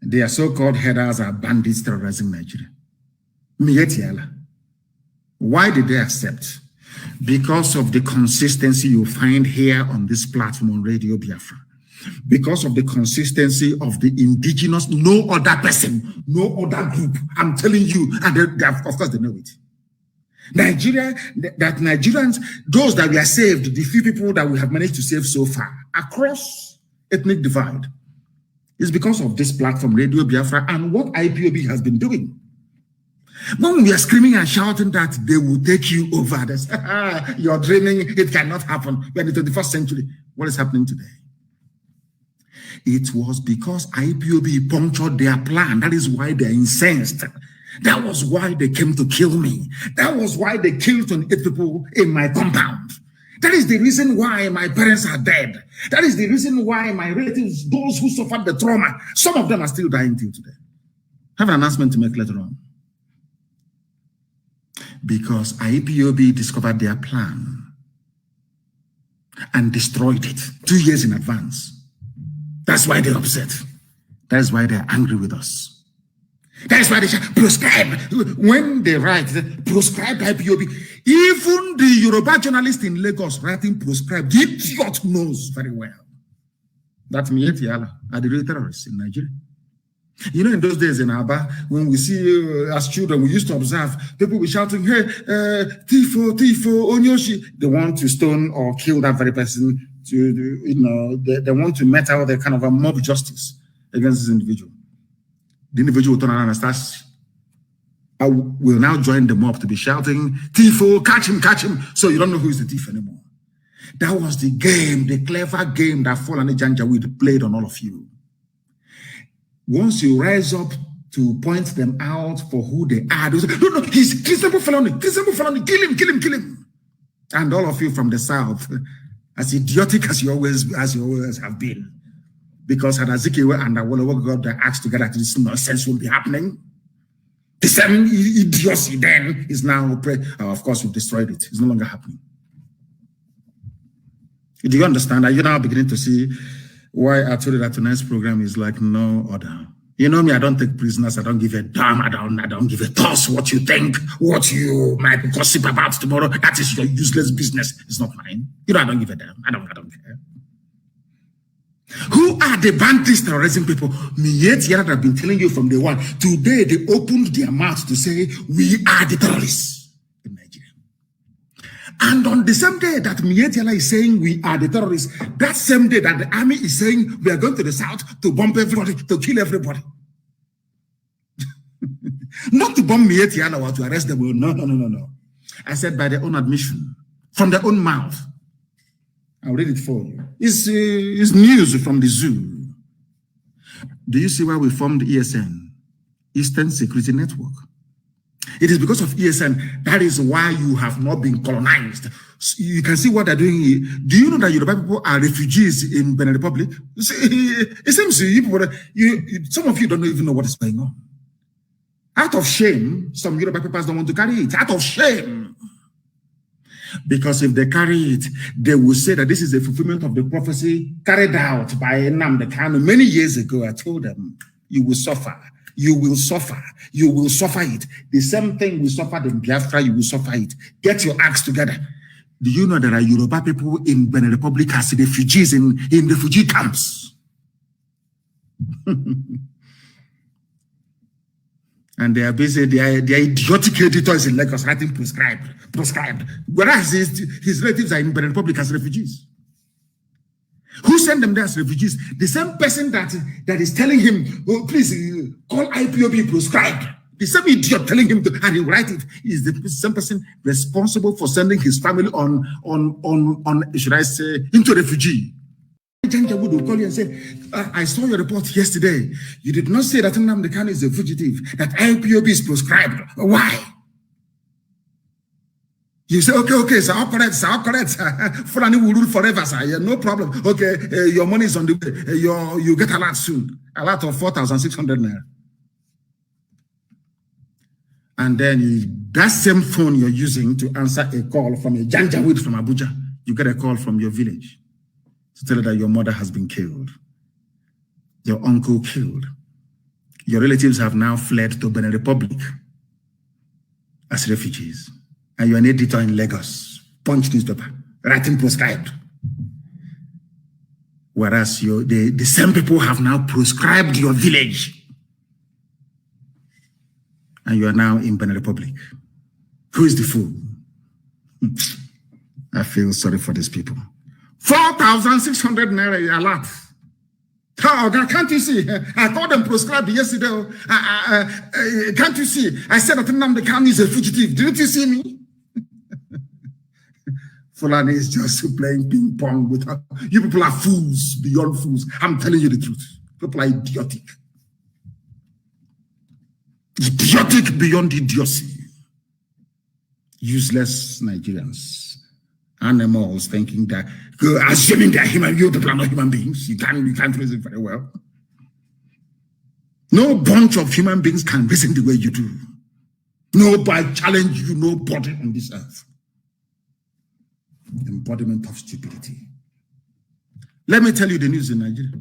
S1: their so-called headers are bandits terrorizing Nigeria. Miyetti Allah. Why did they accept? Because of the consistency you find here on this platform on Radio Biafra. Because of the consistency of the indigenous, no other person, no other group. I'm telling you, and they of course they know it. Nigeria, that Nigerians, those that we are saved, the few people that we have managed to save so far, across ethnic divide, is because of this platform, Radio Biafra, and what IPOB has been doing. When we are screaming and shouting that they will take you over, this, you're dreaming, it cannot happen. We're in the 21st century. What is happening today? It was because IPOB punctured their plan. That is why they're incensed. That was why they came to kill me. That was why they killed 28 people in my compound. That is the reason why my parents are dead. That is the reason why my relatives, those who suffered the trauma, some of them are still dying till today. I have an announcement to make later on. Because IPOB discovered their plan and destroyed it 2 years in advance. That's why they're upset. That's why they're angry with us. That's why they say, proscribe. When they write, proscribe IPOB. Even the Yoruba journalist in Lagos writing proscribe, the idiot knows very well that Miyetti Allah are the real terrorists in Nigeria. You know, in those days in Aba, when we see as children, we used to observe people were shouting, hey, Tifo, Tifo, Onyoshi. They want to stone or kill that very person. To, you know, they want to mete out the kind of a mob justice against this individual. The individual will turn around and starts, I will now join the mob to be shouting, Tifo, catch him, catch him. So you don't know who is the thief anymore. That was the game, the clever game that Fulani Janjaweed played on all of you. Once you rise up to point them out for who they are, they say, no, he's Christopher Fulani, kill him. And all of you from the South, as idiotic as you always have been, because had Azikiwe and Awolowo got their acts together, this nonsense will be happening. The same idiocy then is now, of course, we've destroyed it. It's no longer happening. Do you understand? Are you now beginning to see why I told you that tonight's program is like no other? You know me, I don't take prisoners. I don't give a damn. I don't give a toss what you think, what you might gossip about tomorrow. That is your useless business. It's not mine. You know, I don't give a damn. I don't care. Who are the bandits terrorizing people? Miyetti Allah have been telling you from day one. Today, they opened their mouths to say, we are the terrorists in Nigeria. And on the same day that Mietiala is saying we are the terrorists, that same day that the army is saying we are going to the south to bomb everybody, to kill everybody. Not to bomb Mietiala or to arrest them. No. I said by their own admission, from their own mouth. I'll read it for you. It's news from the zoo. Do you see why we formed ESN? Eastern Security Network. It is because of ESN. That is why you have not been colonized. You can see what they're doing here. Do you know that Yoruba people are refugees in Benin Republic? It seems some of you don't even know what is going on. Out of shame, some Yoruba people don't want to carry it. Out of shame. Because if they carry it, they will say that this is a fulfillment of the prophecy carried out by Nnamdi Kanu many years ago. I told them, you will suffer. You will suffer. You will suffer it. The same thing we suffered in Biafra, you will suffer it. Get your acts together. Do you know there are Yoruba people in Benin Republic as refugees in refugee camps? And they are busy, they are idiotic editors in Lagos writing prescribed. Whereas his relatives are in Benin Republic as refugees. Who sent them there as refugees? The same person that is telling him, oh, please call IPOB proscribed. The same idiot telling him to, and he write it, is the same person responsible for sending his family on should I say, into refugee. Janjawood will call you and say, I saw your report yesterday. You did not say that Nnamdi Kanu is a fugitive, that IPOB is proscribed. Why? You say, okay, sir, all correct. Fulani will rule forever, sir. Yeah, no problem. Okay, your money is on the way. You get a lot soon. A lot of 4,600 naira. And then that same phone you're using to answer a call from a Janjaweed from Abuja, you get a call from your village to tell you that your mother has been killed, your uncle killed. Your relatives have now fled to Benin Republic as refugees. And you're an editor in Lagos, Punch newspaper, writing proscribed. Whereas the same people have now proscribed your village. And you are now in Benin Republic. Who is the fool? I feel sorry for these people. 4,600 naira a lot. Oh, can't you see? I called them proscribed yesterday. Can't you see? I said that Nnamdi Kanu is a fugitive. Didn't you see me? Fulani is just playing ping pong with her. You people are fools beyond fools. I'm telling you the truth. People are idiotic. Idiotic beyond idiocy. Useless Nigerians. Animals thinking that, assuming they're human, you people are not human beings. You can't reason very well. No bunch of human beings can reason the way you do. Nobody challenge you, nobody on this earth. Embodiment of stupidity. Let me tell you the news in Nigeria.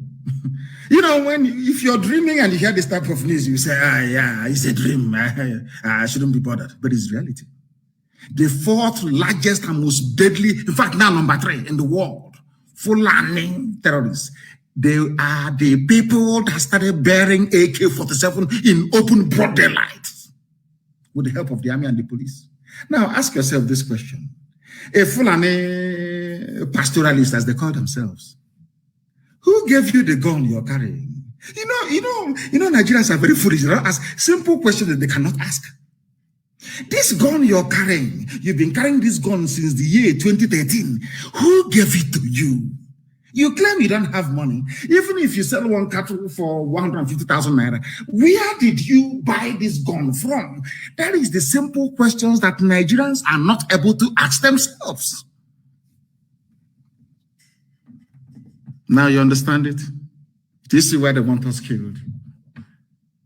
S1: You know, if you're dreaming and you hear this type of news, you say, yeah, it's a dream. I shouldn't be bothered. But it's reality. The fourth largest and most deadly, in fact, now number 3 in the world, Fulani terrorists. They are the people that started bearing AK-47 in open broad daylight with the help of the army and the police. Now, ask yourself this question. A Fulani pastoralist, as they call themselves, who gave you the gun you're carrying? You know, Nigerians are very foolish. They don't ask simple questions that they cannot ask. This gun you're carrying, you've been carrying this gun since the year 2013. Who gave it to you? You claim you don't have money. Even if you sell one cattle for 150,000 naira, where did you buy this gun from? That is the simple questions that Nigerians are not able to ask themselves. Now you understand it? This is why they want us killed.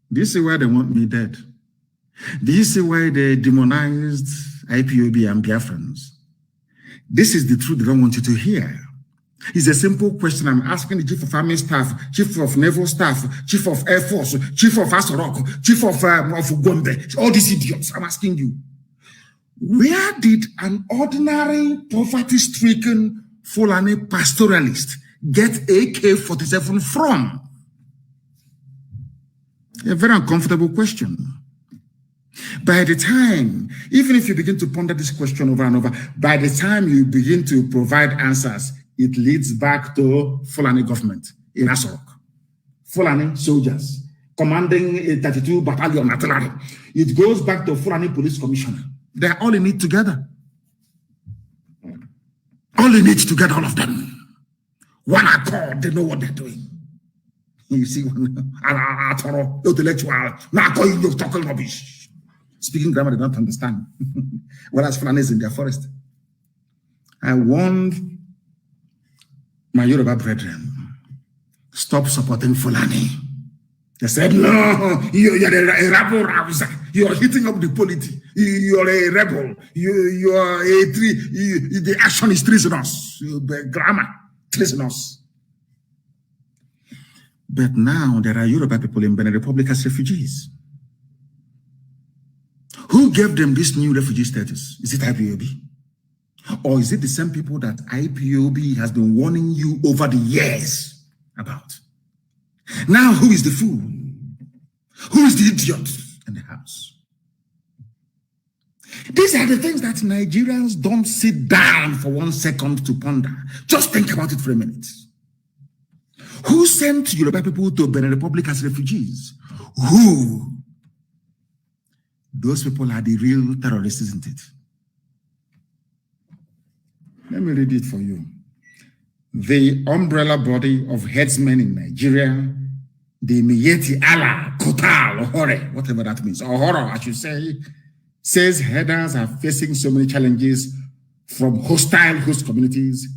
S1: This is why they want me dead. This is why they demonized IPOB and Biafrans. This is the truth they don't want you to hear. It's a simple question I'm asking the Chief of Army Staff, Chief of Naval Staff, Chief of Air Force, Chief of Asorok, Chief of Gombe, all these idiots. I'm asking you, where did an ordinary poverty-stricken Fulani pastoralist get AK-47 from? A very uncomfortable question. By the time, even if you begin to ponder this question over and over, by the time you begin to provide answers, it leads back to Fulani government in Asok. Fulani soldiers commanding a 32 battalion artillery. It goes back to Fulani police commissioner. They're all in it together. All in it together, all of them. One accord, they know what they're doing. You see, intellectual, now talking rubbish. Speaking grammar, they don't understand. Whereas Fulani is in their forest. I warned my Yoruba brethren, stop supporting Fulani. They said, no, you're a rebel rouser. You're hitting up the polity. You're a rebel. You're a the action is treasonous. The grammar, treasonous. But now there are Yoruba people in Benin Republic as refugees. Who gave them this new refugee status? Is it IPOB? Or is it the same people that IPOB has been warning you over the years about? Now, who is the fool? Who is the idiot in the house? These are the things that Nigerians don't sit down for 1 second to ponder. Just think about it for a minute. Who sent Yoruba people to Benin Republic as refugees? Who? Those people are the real terrorists, isn't it? Let me read it for you. The umbrella body of headsmen in Nigeria, the Miyetti Allah, Kotal, Ohore, whatever that means, or horror, I should say, says headers are facing so many challenges from hostile host communities,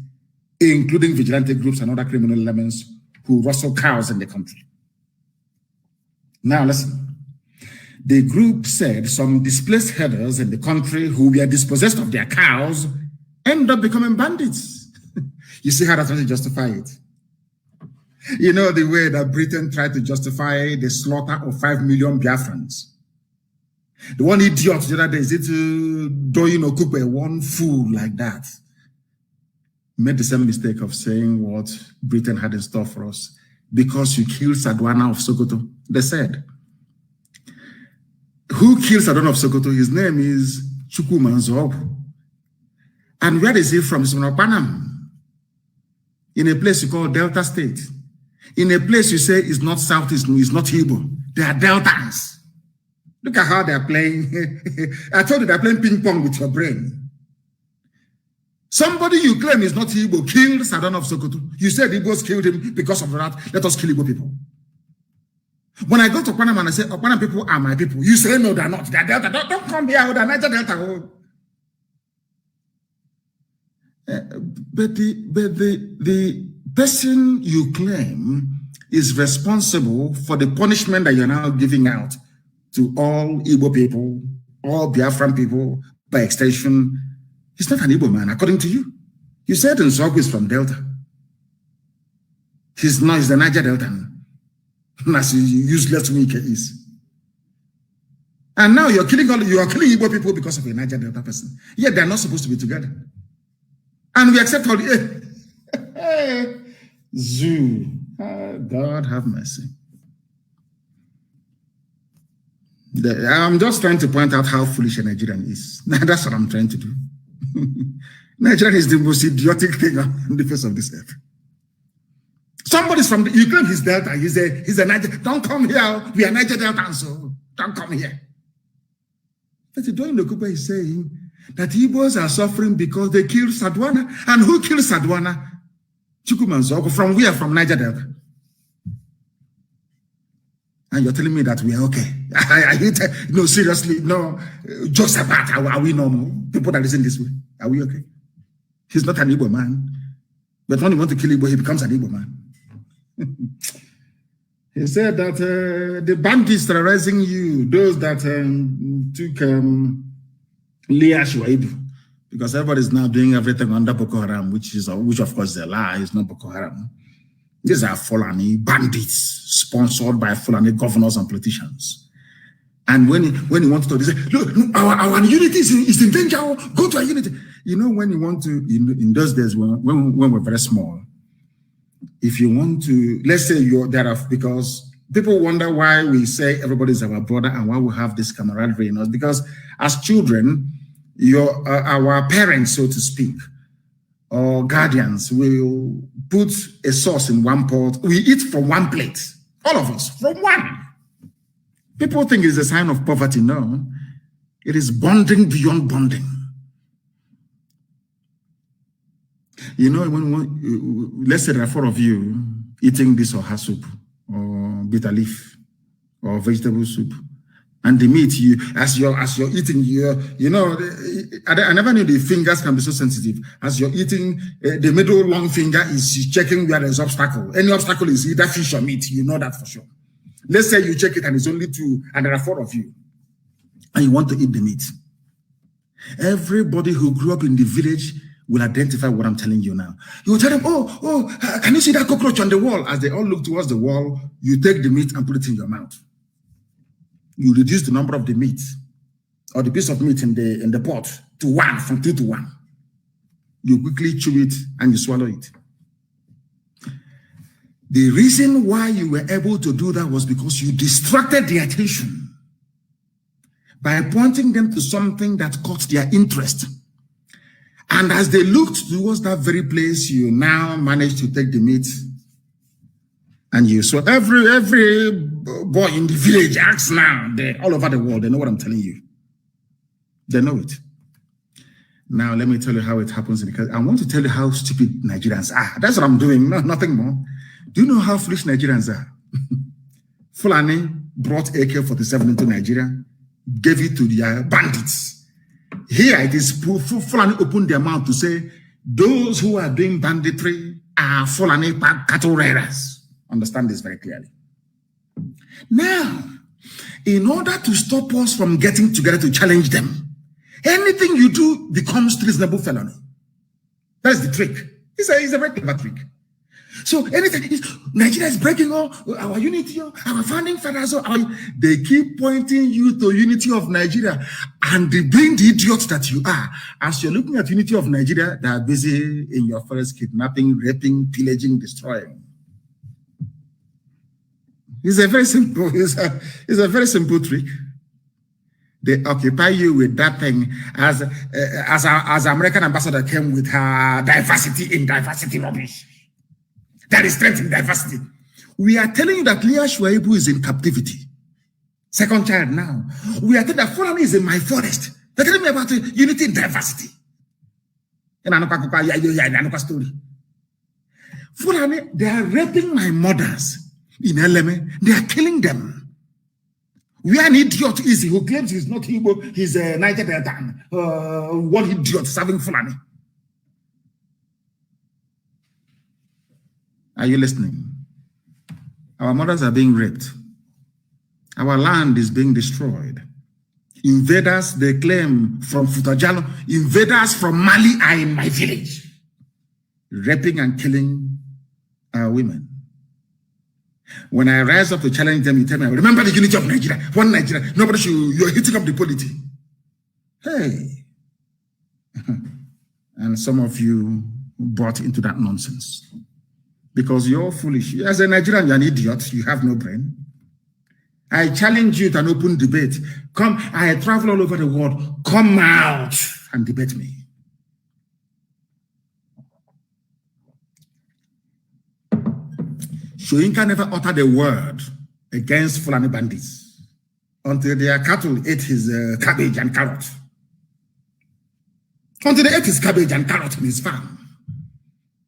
S1: including vigilante groups and other criminal elements who rustle cows in the country. Now listen. The group said some displaced herders in the country who were dispossessed of their cows end up becoming bandits. You see how they're trying to justify it. You know the way that Britain tried to justify the slaughter of 5 million Biafrans. The one idiot the other day, is it Doyin Okupe, one fool like that, made the same mistake of saying what Britain had in store for us. Because you killed Sadwana of Sokoto, they said. Who killed Sadwana of Sokoto? His name is Chukwumanzob. And where is he from? He's from Panam. In a place you call Delta State. In a place you say is not Southeast, it's not Igbo. They are Deltans. Look at how they're playing. I told you they're playing ping pong with your brain. Somebody you claim is not Igbo killed Sadwana of Sokoto. You said Igbos killed him because of that. Let us kill Igbo people. When I go to Panama and I say, oh, Panama people are my people, you say, no, they're not. They're Delta. Don't come here. They're Niger Delta. But the person you claim is responsible for the punishment that you're now giving out to all Igbo people, all Biafran people, by extension. He's not an Igbo man, according to you. You said Nsogbu is from Delta. He's not, he's the Niger Delta. As useless weak is. And now you are killing Igbo people because of a Niger Delta person. Yet they're not supposed to be together. And we accept all the Zoo. God have mercy. I'm just trying to point out how foolish a Nigerian is. That's what I'm trying to do. Nigeria is the most idiotic thing on the face of this earth. Somebody's from you claim he's Delta. He's a Niger. Don't come here. We are Niger Delta, so don't come here. But Doyin Okupe is saying that Igbos are suffering because they killed Sadwana. And who killed Sadwana? Chukwumanzogo. From where? From Niger Delta. And you're telling me that we are okay. No, seriously, no. Jokes about are we normal? People that listen this way, are we okay? He's not an Igbo man. But when you want to kill Igbo, he becomes an Igbo man. He said that the bandits terrorizing you, those that took Leah Sheribu, because everybody's now doing everything under Boko Haram, which of course is a lie. It's not Boko Haram. These are Fulani bandits sponsored by Fulani governors and politicians. And when you want to, they say, look, our unity is in danger. Go to our unity. You know, when you want to, in those days when we're very small, if you want to, let's say you're there because People wonder why we say everybody's our brother and why we have this camaraderie in us. Because as children, our parents, so to speak, or guardians will put a sauce in one pot. We eat from one plate, all of us, from one. People think it's a sign of poverty. No, it is bonding beyond bonding. You know, when let's say there are 4 of you eating this or her soup, or bitter leaf, or vegetable soup, and the meat, as you're eating, you know, I never knew the fingers can be so sensitive. As you're eating, the middle long finger is checking where there's obstacle. Any obstacle is either fish or meat. You know that for sure. Let's say you check it and it's only 2, and there are 4 of you, and you want to eat the meat. Everybody who grew up in the village will identify what I'm telling you now. You will tell them, oh, can you see that cockroach on the wall? As they all look towards the wall, you take the meat and put it in your mouth. You reduce the number of the meat or the piece of meat in the pot to 1, from 2 to 1. You quickly chew it and you swallow it. The reason why you were able to do that was because you distracted the attention by pointing them to something that caught their interest. And as they looked towards that very place, you now managed to take the meat and you saw every boy in the village acts now. They're all over the world. They know what I'm telling you. They know it. Now, let me tell you how it happens. Because I want to tell you how stupid Nigerians are. That's what I'm doing. No, nothing more. Do you know how foolish Nigerians are? Fulani brought AK-47 into Nigeria, gave it to their bandits. Here it is, Fulani opened their mouth to say, those who are doing banditry are Fulani cattle raiders. Understand this very clearly. Now, in order to stop us from getting together to challenge them, anything you do becomes treasonable felony. That's the trick. It's a very clever trick. So anything, Nigeria is breaking all our unity, our founding fathers, they keep pointing you to unity of Nigeria, and being the idiot that you are, as you're looking at unity of Nigeria, they are busy in your forest kidnapping, raping, pillaging, destroying. It's a very simple, it's a very simple trick. They occupy you with that thing as American ambassador came with her diversity in diversity rubbish. That is strength in diversity. We are telling you that Leah Sheribu is in captivity. Second child now. We are telling that Fulani is in my forest. They're telling me about unity in diversity. Story. Fulani, they are raping my mothers in Eleme. They are killing them. We are an idiot easy who claims he's not Igbo, he's a Niger Deltan. One idiot serving Fulani. Are you listening? Our mothers are being raped. Our land is being destroyed. Invaders, they claim from Futajalo, invaders from Mali are in my village, raping and killing our women. When I rise up to challenge them, you tell me, remember the unity of Nigeria, one Nigeria, nobody should, you're hitting up the polity. Hey. And some of you bought into that nonsense. Because you're foolish. As a Nigerian, you're an idiot. You have no brain. I challenge you to an open debate. Come, I travel all over the world. Come out and debate me. Shoyinka never uttered a word against Fulani bandits until their cattle ate his cabbage and carrot. Until they ate his cabbage and carrot in his farm.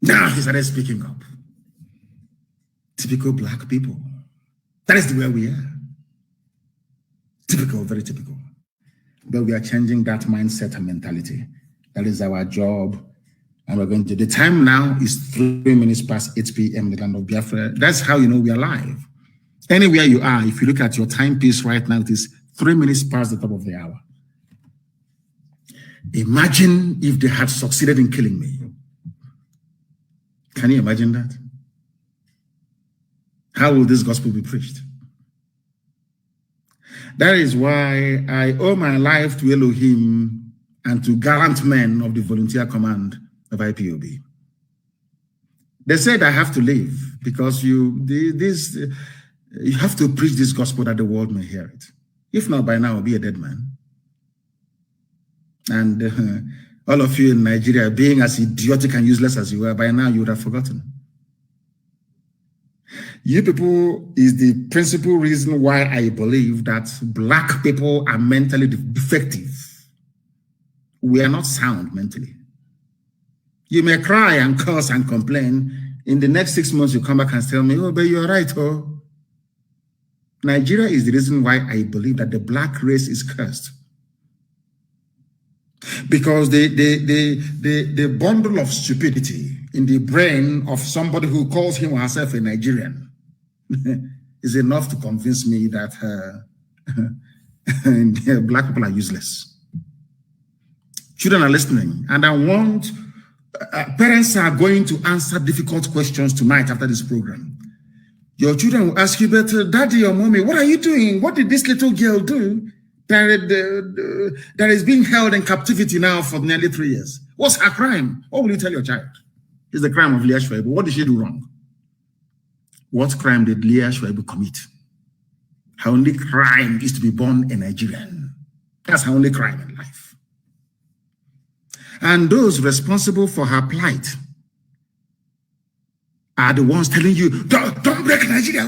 S1: Now he started speaking up. Typical black people. That is the way we are. Typical, very typical. But we are changing that mindset and mentality. That is our job. And we're going to, the time now is 3 minutes past 8 p.m. in the land of Biafra. That's how you know we are live. Anywhere you are, if you look at your timepiece right now, it is 3 minutes past the top of the hour. Imagine if they had succeeded in killing me. Can you imagine that? How will this gospel be preached? That is why I owe my life to Elohim and to gallant men of the volunteer command of IPOB. They said I have to leave because You have to preach this gospel that the world may hear it. If not, by now, I'll be a dead man. And all of you in Nigeria, being as idiotic and useless as you are, by now you would have forgotten. You people is the principal reason why I believe that black people are mentally defective. We are not sound mentally. You may cry and curse and complain. In the next 6 months, you come back and tell me, oh, but you're right, oh. Nigeria is the reason why I believe that the black race is cursed. Because the bundle of stupidity in the brain of somebody who calls him or herself a Nigerian is enough to convince me that black people are useless. Children are listening, and I want parents are going to answer difficult questions tonight after this program. Your children will ask you, but daddy or mommy, what are you doing? What did this little girl do that is being held in captivity now for nearly 3 years? What's her crime? What will you tell your child? It's the crime of Leah Sheribu. What did she do wrong? What crime did Leah Sheribu commit? Her only crime is to be born a Nigerian. That's her only crime in life. And those responsible for her plight are the ones telling you, don't break Nigeria,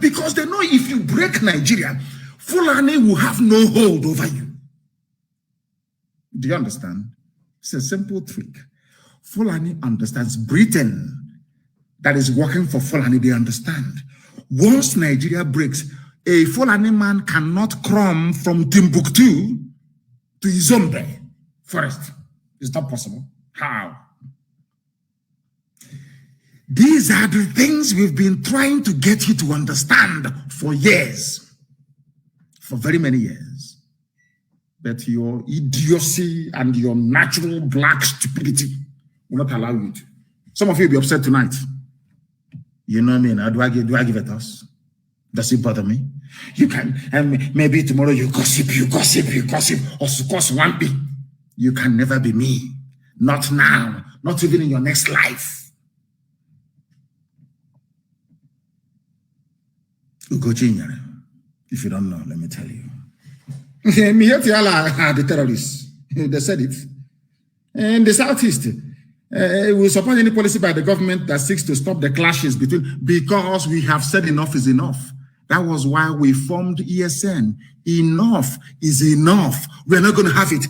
S1: because they know if you break Nigeria, Fulani will have no hold over you. Do you understand? It's a simple trick. Fulani understands. Britain, that is working for Fulani, they understand. Once Nigeria breaks, a Fulani man cannot come from Timbuktu to Izombe forest. It's not possible. How? These are the things we've been trying to get you to understand for years, for very many years. But your idiocy and your natural black stupidity will not allow you to. Some of you will be upset tonight. You know me now. Do I give a toss? Does it bother me? You can, and maybe tomorrow you gossip, or cause one thing. You can never be me. Not now. Not even in your next life. If you don't know, let me tell you. The terrorists. They said it. In the Southeast, we support any policy by the government that seeks to stop the clashes between, because we have said enough is enough. That was why we formed ESN. Enough is enough. We're not going to have it.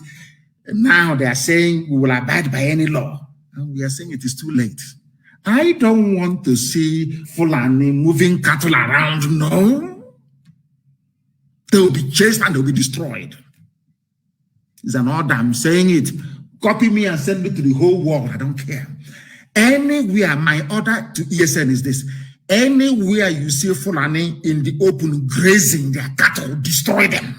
S1: Now they are saying we will abide by any law. And we are saying it is too late. I don't want to see Fulani moving cattle around, no. They will be chased and they will be destroyed. It's an order, I'm saying it. Copy me and send me to the whole world, I don't care. Anywhere, my order to ESN is this. Anywhere you see Fulani in the open grazing their cattle, destroy them.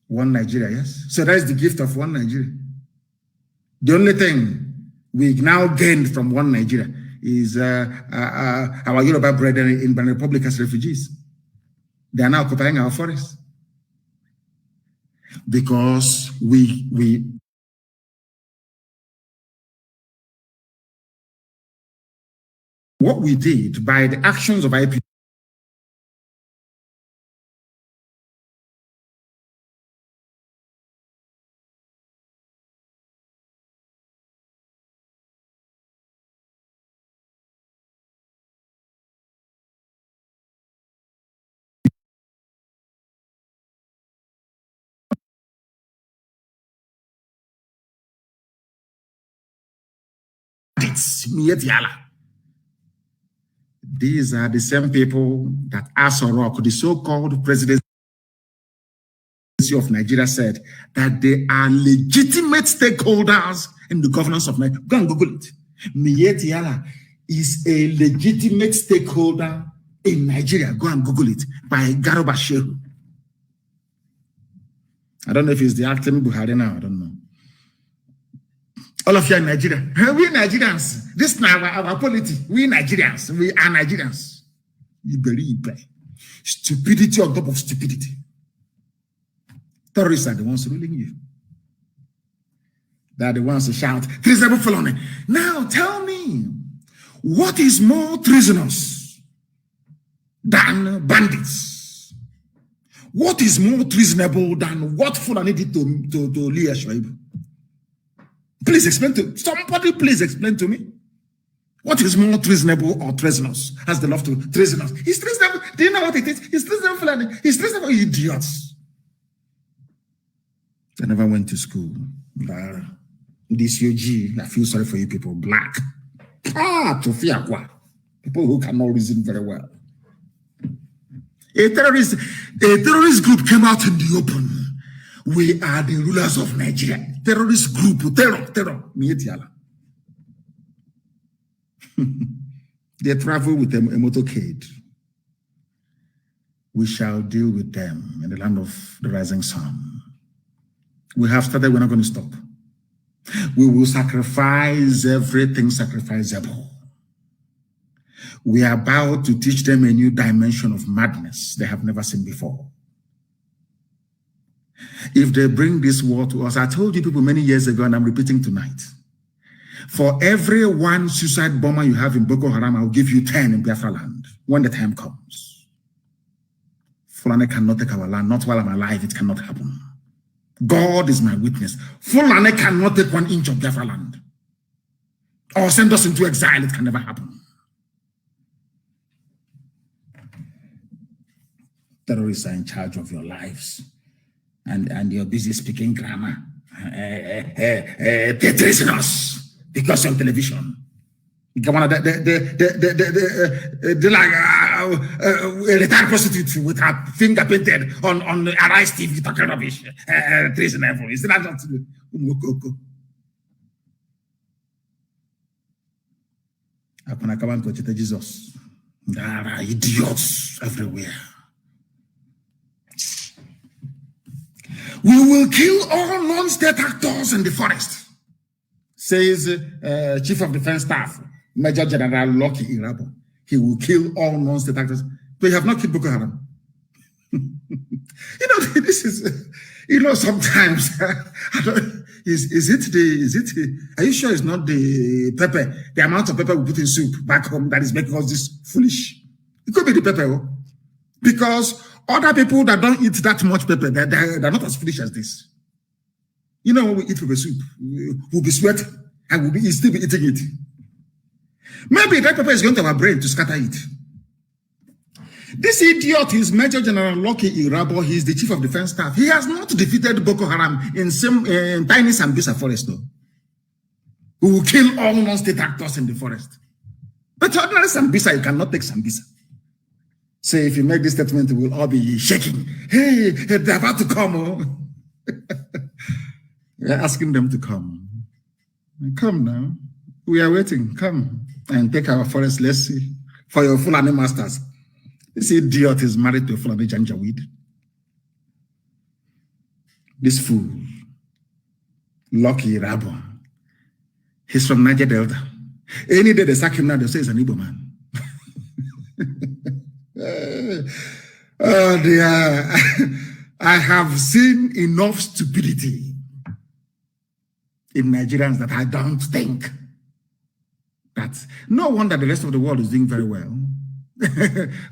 S1: One Nigeria, yes? So that is the gift of one Nigeria. The only thing we now gained from one Nigeria is our Yoruba brethren in Benin Republic as refugees. They are now occupying our forests. Because what we did by the actions of IPOB, these are the same people that Asorok, the so-called presidency of Nigeria, said that they are legitimate stakeholders in the governance of Nigeria. Go and Google it. Miyetti Allah is a legitimate stakeholder in Nigeria. Go and Google it, by Garuba Shehu. I don't know if it's the acting Buhari now, I don't know. All of you are in Nigeria. We Nigerians. This is our polity. We Nigerians. We are Nigerians. You believe stupidity on top of stupidity. Terrorists are the ones ruling you. They are the ones who shout, treasonable felony. Now tell me, what is more treasonous than bandits? What is more treasonable than what Fulani did to Leah Sheribu? Please explain to somebody. Please explain to me. What is more treasonable or treasonous? Has the love to treasonous? He's treasonable. Do you know what it is? He's treasonable, Fulani. He's treasonable, idiots. They never went to school. This UG, I feel sorry for you people. Black. To fear. People who cannot reason very well. A terrorist group came out in the open. We are the rulers of Nigeria. Terrorist group, terror. They travel with a motorcade. We shall deal with them in the land of the rising sun. We have started, we're not going to stop. We will sacrifice everything sacrificable. We are about to teach them a new dimension of madness they have never seen before. If they bring this war to us, I told you people many years ago, and I'm repeating tonight, for every one suicide bomber you have in Boko Haram, I'll give you 10 in Biafra land when the time comes. Fulani cannot take our land, not while I'm alive, it cannot happen. God is my witness. Fulani cannot take 1 inch of Biafra land or send us into exile, it can never happen. Terrorists are in charge of your lives, and you're busy speaking grammar. Treasonous. Because on television, they're like a retired prostitute with her finger painted on Arise TV talking rubbish. Treasonable. Is that not Jesus? There are idiots everywhere. We will kill all non-state actors in the forest, says Chief of Defense Staff, Major General Lucky Irabo. He will kill all non-state actors. But you have not killed Boko Haram. This is, sometimes, are you sure it's not the pepper, the amount of pepper we put in soup back home that is making us this foolish? It could be the pepper, because other people that don't eat that much pepper, they're not as foolish as this. When we eat pepper soup, we'll be sweating and we'll still be eating it. Maybe that pepper is going to our brain to scatter it. This idiot is Major General Lucky Irabo. He is the Chief of Defense Staff. He has not defeated Boko Haram in tiny Sambisa forest, though. We will kill all non-state actors in the forest. But ordinary Sambisa, you cannot take Sambisa. So if you make this statement, we'll all be shaking. Hey, they're about to come. We're asking them to come. Come now. We are waiting. Come and take our forest. Let's see. For your Fulani masters. This idiot is married to a Fulani Janjaweed. This fool, Lucky Rabo, he's from Niger Delta. Any day they sack him now, they say he's an Igbo man. Oh dear. I have seen enough stupidity in Nigerians that I don't think that, no wonder the rest of the world is doing very well.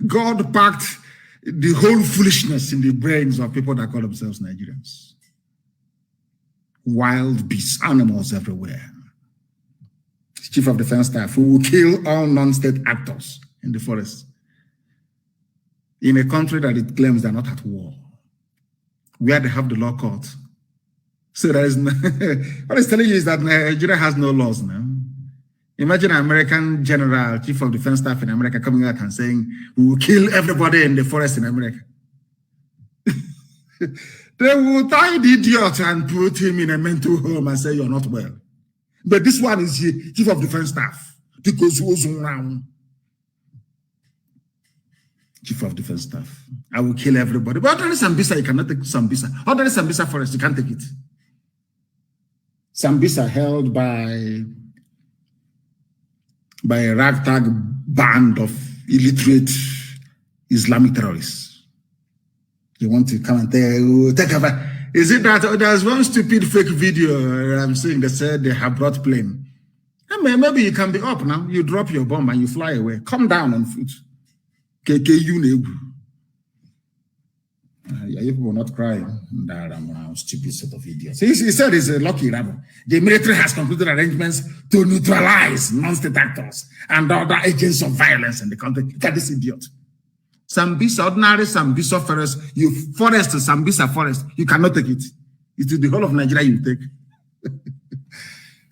S1: God packed the whole foolishness in the brains of people that call themselves Nigerians. Wild beasts, animals everywhere. Chief of Defense Staff who will kill all non-state actors in the forest. In a country that it claims they're not at war, where they have the law court. So there is no, what it's telling you is that Nigeria has no laws now. Imagine an American general, Chief of Defense Staff in America coming out and saying, we will kill everybody in the forest in America. They will tie the idiot and put him in a mental home and say, you're not well. But this one is the Chief of Defense Staff. Because he was around. Chief of Defense Staff. I will kill everybody. But ordinary Sambisa, you cannot take Sambisa. Ordinary Sambisa forest, you can't take it. Sambisa held by a ragtag band of illiterate Islamic terrorists. You want to come and take over Is it that there's one stupid fake video I'm seeing that said they have brought plane? I mean, maybe you can be up now. You drop your bomb and you fly away. Come down on foot. KKU. You people will not cry. Stupid set of idiots. He said it's a lucky rabble. The military has concluded arrangements to neutralize non-state actors and other agents of violence in the country. Look at this idiot. Sambisa, ordinary Sambisa forest, Sambisa forest, you cannot take it. It's the whole of Nigeria you take.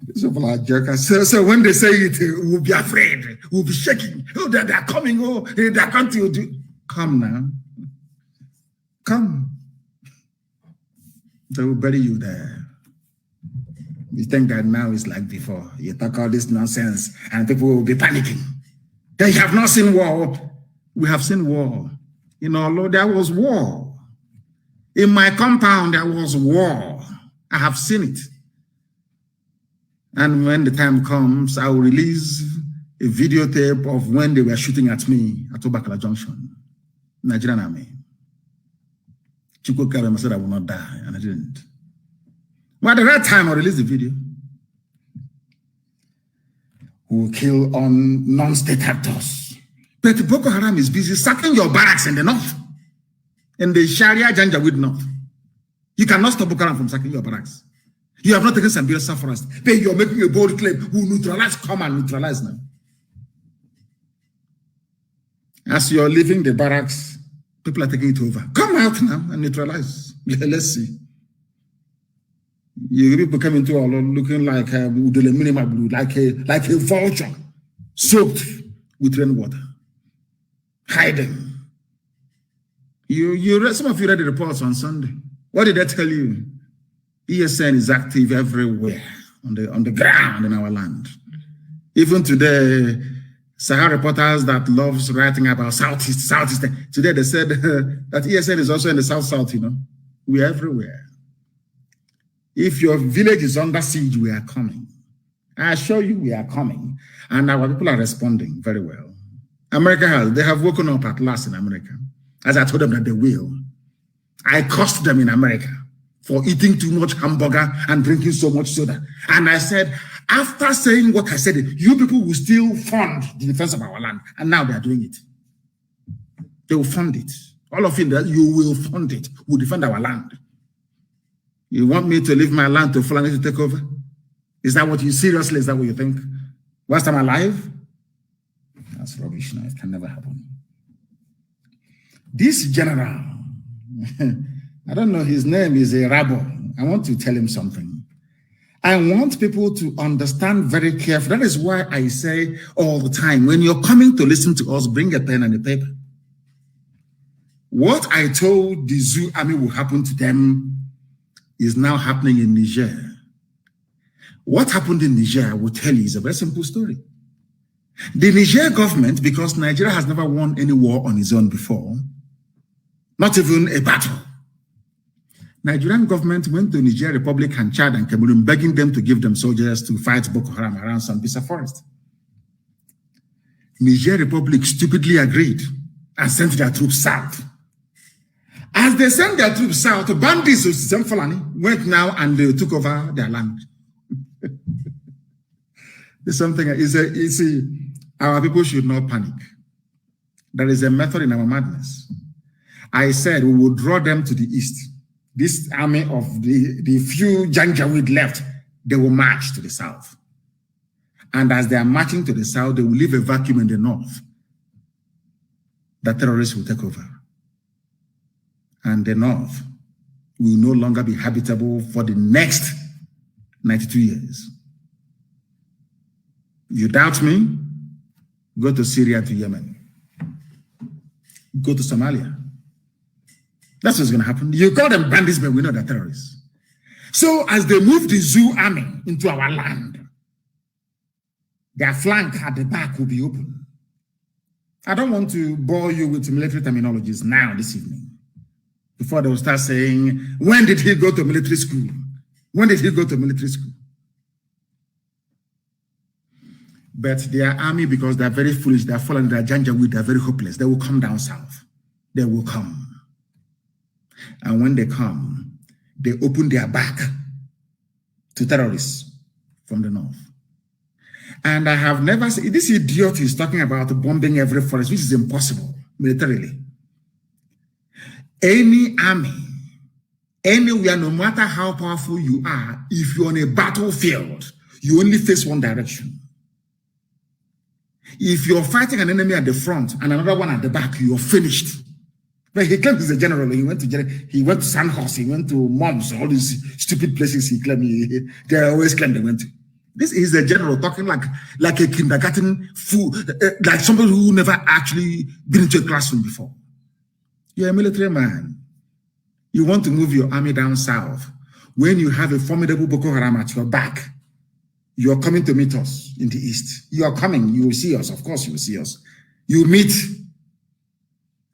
S1: These people are jokers. So when they say it, we'll be afraid, we'll be shaking. Oh, they're coming, they're coming to do. Come now. Come. They will bury you there. You think that now is like before. You talk all this nonsense and people will be panicking. They have not seen war. We have seen war. In Olo, there was war. In my compound, there was war. I have seen it. And when the time comes, I will release a videotape of when they were shooting at me at Obakala Junction, Nigerian Army. Chukwu Kabema said I will not die, and I didn't. But at the right time, I released the video. We will kill on non-state actors. But Boko Haram is busy sacking your barracks in the north, in the Sharia Janjaweed north. You cannot stop Boko Haram from sacking your barracks. You have not taken Sambisa forest. But you're making a bold claim. We'll neutralize, come and neutralize now. As you're leaving the barracks, people are taking it over. Come out now and neutralize. Let's see. You people come into our looking like a vulture soaked with rainwater, hiding. Some of you read the reports on Sunday. What did I tell you? ESN is active everywhere on the ground in our land. Even today, Sahara reporters that loves writing about Southeast. Today they said that ESN is also in the South, you know. We're everywhere. If your village is under siege, we are coming. I assure you we are coming. And our people are responding very well. They have woken up at last in America. As I told them that they will. I cursed them in America for eating too much hamburger and drinking so much soda. And I said, after saying what I said, you people will still fund the defense of our land. And now they are doing it. They will fund it. All of you, you will fund it. We'll defend our land. You want me to leave my land to Fulani to take over? Is that what you, seriously, is that what you think? Whilst I'm alive? That's rubbish. No, it can never happen. This general, I don't know, his name is a rabble. I want to tell him something. I want people to understand very carefully. That is why I say all the time, when you're coming to listen to us, bring a pen and a paper. What I told the Zoo army will happen to them is now happening in Niger. What happened in Niger, I will tell you, is a very simple story. The Niger government, because Nigeria has never won any war on its own before, not even a battle. Nigerian government went to Niger Republic and Chad and Cameroon, begging them to give them soldiers to fight Boko Haram around Sambisa forest. Niger Republic stupidly agreed and sent their troops south. As they sent their troops south, bandits of Fulani went now and they took over their land. There's something, you see, our people should not panic. There is a method in our madness. I said we will draw them to the east. This army of the few Janjaweed left, they will march to the south. And as they are marching to the south, they will leave a vacuum in the north. The terrorists will take over. And the north will no longer be habitable for the next 92 years. You doubt me? Go to Syria, to Yemen. Go to Somalia. That's what's going to happen. You call them bandits, but we know they're terrorists. So as they move the Zoo army into our land, their flank at the back will be open. I don't want to bore you with military terminologies now this evening. Before they will start saying, when did he go to military school? When did he go to military school? But their army, because they're very foolish, they're fallen, they're Janjaweed, they're very hopeless. They will come down south. They will come. And when they come, they opened their back to terrorists from the north. And I have never seen, this idiot is talking about bombing every forest, which is impossible militarily. Any army, anywhere, no matter how powerful you are, if you're on a battlefield, you only face one direction. If you're fighting an enemy at the front and another one at the back, you're finished. But he claimed he's a general. He went to Sandhurst, he went to Moms, all these stupid places he claimed they always claim they went to. This is a general talking like a kindergarten fool, like somebody who never actually been into a classroom before. You're a military man. You want to move your army down south. When you have a formidable Boko Haram at your back, you're coming to meet us in the east. You are coming, you will see us. Of course you will see us. You meet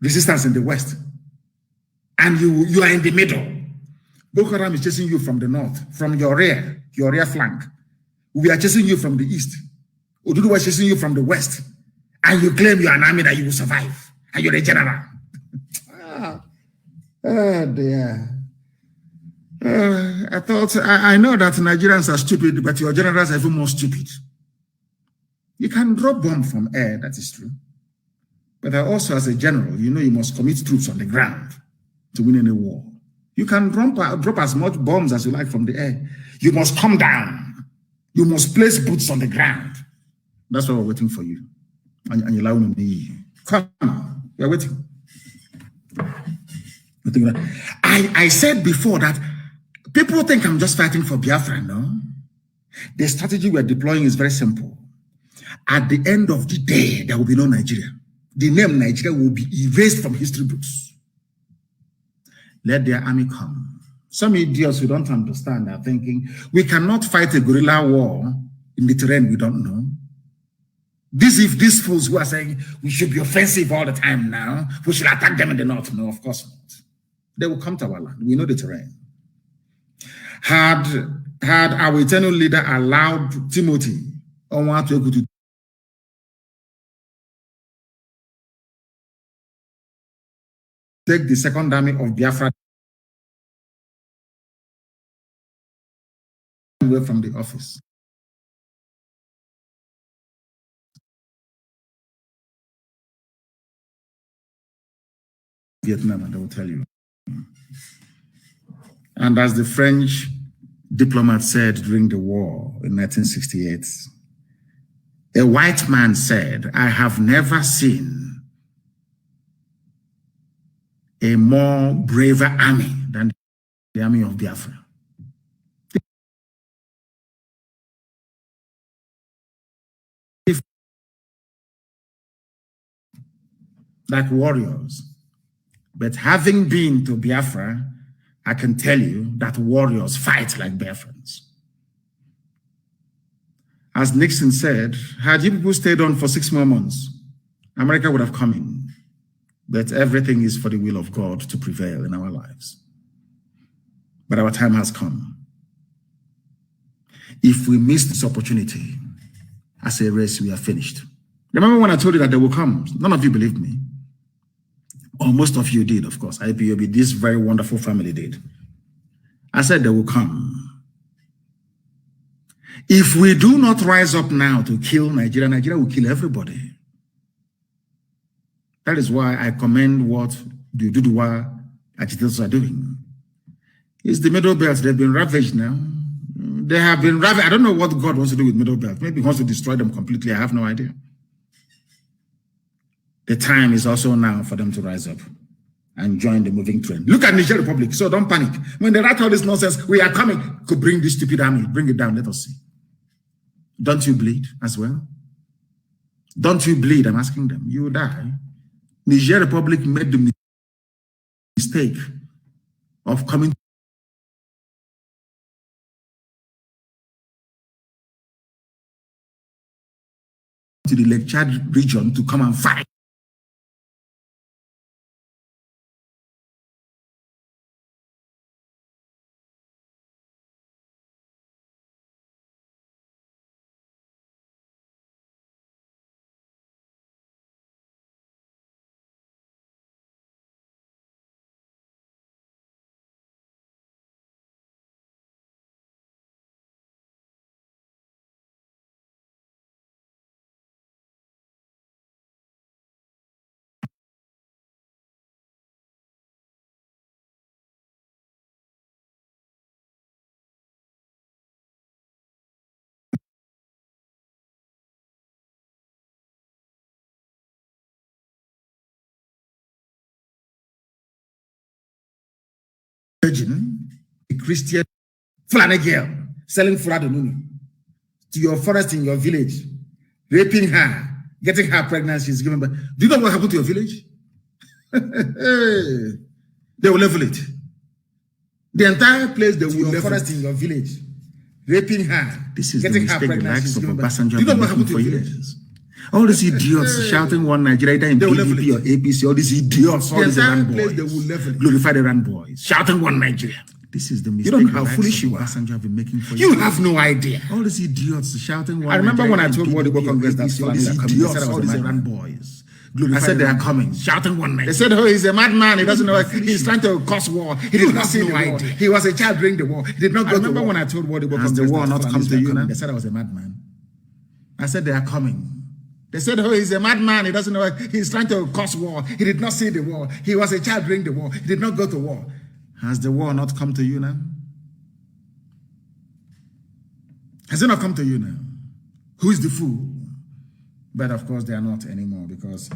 S1: resistance in the west. And you are in the middle. Boko Haram is chasing you from the north, from your rear flank. We are chasing you from the east. Odudu is chasing you from the west. And you claim you are an army that you will survive. And you're a general. Dear. I know that Nigerians are stupid, but your generals are even more stupid. You can drop bomb from air, that is true. But also as a general, you know you must commit troops on the ground to win any war. You can drop as much bombs as you like from the air. You must come down. You must place boots on the ground. That's why we're waiting for you. And you're allowing me. Come, we're waiting. I said before that people think I'm just fighting for Biafra, no? The strategy we're deploying is very simple. At the end of the day, there will be no Nigeria. The name Nigeria will be erased from history books. Let their army come. Some idiots who don't understand are thinking, we cannot fight a guerrilla war in the terrain we don't know. These fools who are saying we should be offensive all the time now, we should attack them in the north. No, of course not. They will come to our land. We know the terrain. Had our eternal leader allowed Timothy to take the second army of Biafra away from the office. Vietnam, and they will tell you. And as the French diplomat said during the war in 1968, a white man said, I have never seen a more braver army than the army of Biafra. Like warriors. But having been to Biafra, I can tell you that warriors fight like Biafrans. As Nixon said, had you people stayed on for 6 more months, America would have come in. But everything is for the will of God to prevail in our lives. But our time has come. If we miss this opportunity, as a race, we are finished. Remember when I told you that they will come? None of you believed me. Or most of you did, of course. IPOB, this very wonderful family did. I said they will come. If we do not rise up now to kill Nigeria, Nigeria will kill everybody. That is why I commend what the Duduwa agitators are doing. It's the Middle Belt. They've been ravaged now. They have been ravaged. I don't know what God wants to do with Middle Belt. Maybe he wants to destroy them completely. I have no idea. The time is also now for them to rise up and join the moving train. Look at Niger Republic, so don't panic. When they write all this nonsense, we are coming, could bring this stupid army, bring it down, let us see. Don't you bleed as well? Don't you bleed, I'm asking them. You will die. Niger Republic made the mistake of coming to the Lake Chad region to come and fight. virgin, a Christian, Fulani girl, selling Furadununu to your forest in your village, raping her, getting her pregnant, she's given birth. Do you know what happened to your village? They will level it. The entire place they will level forest in your village, raping her. This is getting the mistake the likes of Obasanjo have been making for years. All these idiots shouting one Nigeria, either in PDP or APC, all these idiots, all these Iran boys, glorify the Iran boys, shouting one Nigeria. This is the mistake. You don't know how foolish you are. Have been making for you have no idea. All these idiots shouting one. I remember when I told World Boko Congress that all these idiots, all these Iran boys. I said they are coming, shouting one Nigeria. They said, oh, he's a madman. He doesn't know. He's trying to cause war. He did not see the war. He was a child during the war. He did not go to war. I remember when I told World Boko Congress the war not come to you. They said I was a madman. I said they are coming. They said, oh, he's a madman. He doesn't know. He's trying to cause war. He did not see the war. He was a child during the war. He did not go to war. Has the war not come to you now? Has it not come to you now? Who is the fool? But of course, they are not anymore because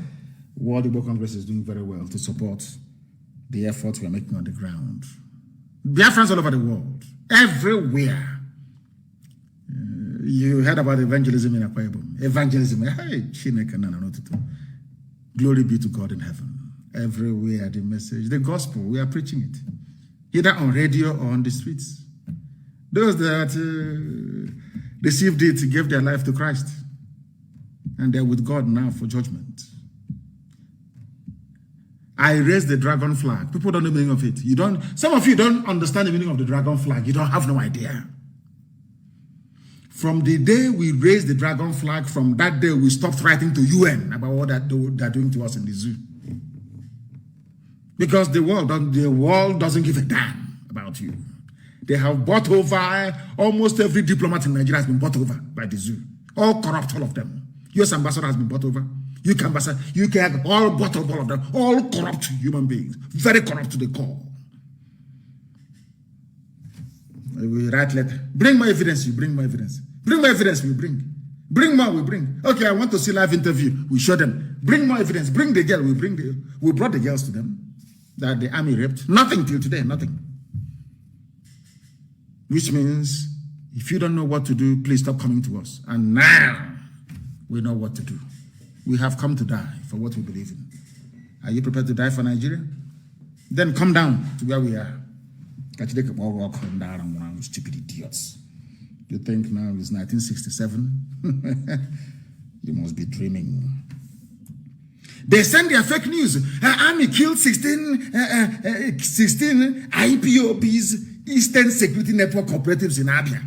S1: World Igbo Congress is doing very well to support the efforts we are making on the ground. Biafrans all over the world, everywhere. You heard about evangelism in Akwa Ibom. Evangelism. Hey, glory be to God in heaven. Everywhere the message, the gospel, we are preaching it. Either on radio or on the streets. Those that received it gave their life to Christ. And they're with God now for judgment. I raised the dragon flag. People don't know the meaning of it. Some of you don't understand the meaning of the dragon flag. You don't have no idea. From the day we raised the dragon flag, from that day we stopped writing to UN about what they're doing to us in the zoo. Because the world doesn't give a damn about you. They have bought over, almost every diplomat in Nigeria has been bought over by the zoo. All corrupt, all of them. US ambassador has been bought over. UK ambassador, UK have all bought over, all of them. All corrupt human beings. Very corrupt to the core. We write letter. Bring my evidence, you bring my evidence. Bring my evidence, we bring. Bring more, we bring. Okay, I want to see live interview. We show them. Bring more evidence. Bring the girl, we brought the girls to them. That the army raped. Nothing till today, nothing. Which means, if you don't know what to do, please stop coming to us. And now, we know what to do. We have come to die for what we believe in. Are you prepared to die for Nigeria? Then come down to where we are. Stupid idiots. You think now it's 1967? You must be dreaming. They send their fake news. Army killed 16 IPOBs, Eastern Security Network Cooperatives in Abia.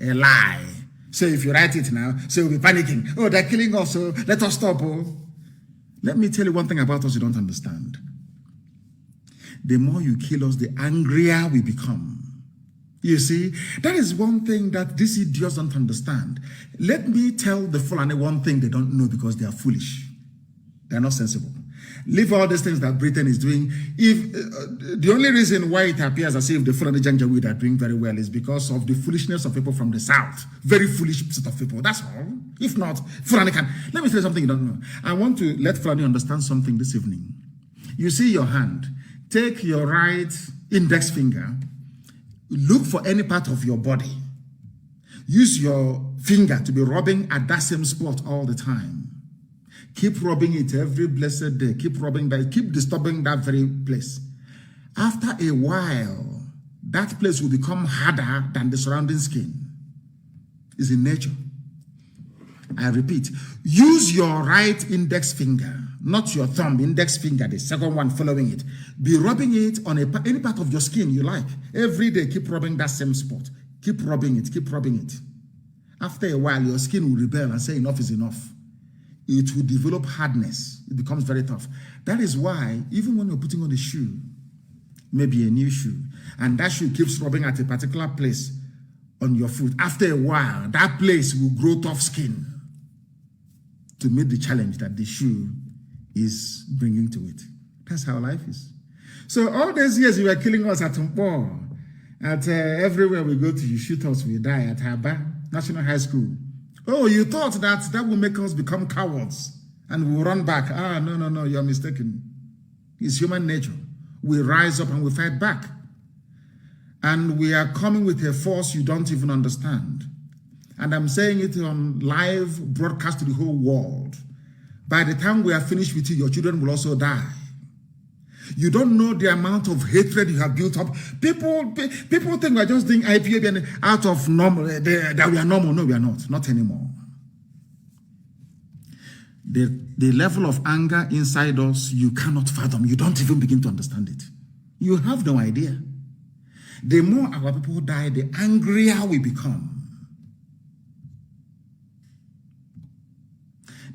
S1: A lie. So if you write it now, so we'll be panicking. Oh, they're killing us, so let us stop. Oh. Let me tell you one thing about us you don't understand. The more you kill us, the angrier we become. You see, that is one thing that these idiots don't understand. Let me tell the Fulani one thing they don't know because they are foolish. They are not sensible. Leave all these things that Britain is doing. If the only reason why it appears as if the Fulani Janjaweed are doing very well is because of the foolishness of people from the south. Very foolish set of people. That's all. If not, Fulani can. Let me tell you something you don't know. I want to let Fulani understand something this evening. You see your hand. Take your right index finger. Look for any part of your body. Use your finger to be rubbing at that same spot all the time. Keep rubbing it every blessed day. Keep rubbing that. Keep disturbing that very place. After a while, that place will become harder than the surrounding skin. It's in nature. I repeat, use your right index finger, not your thumb, index finger, the second one following it. Be rubbing it on any part of your skin you like. Every day, keep rubbing that same spot. Keep rubbing it, keep rubbing it. After a while, your skin will rebel and say enough is enough. It will develop hardness. It becomes very tough. That is why, even when you're putting on a shoe, maybe a new shoe, and that shoe keeps rubbing at a particular place on your foot, after a while, that place will grow tough skin to meet the challenge that the shoe is bringing to it. That's how life is. So all these years you were killing us at Mpo, at everywhere we go to, you shoot us, we die at Haba National High School. Oh, you thought that will make us become cowards and we'll run back. Ah, no, you're mistaken. It's human nature. We rise up and we fight back. And we are coming with a force you don't even understand. And I'm saying it on live broadcast to the whole world. By the time we are finished with you, your children will also die. You don't know the amount of hatred you have built up. People think we are just doing IPOB and out of normal, that we are normal. No, we are not. Not anymore. The level of anger inside us, you cannot fathom. You don't even begin to understand it. You have no idea. The more our people die, the angrier we become.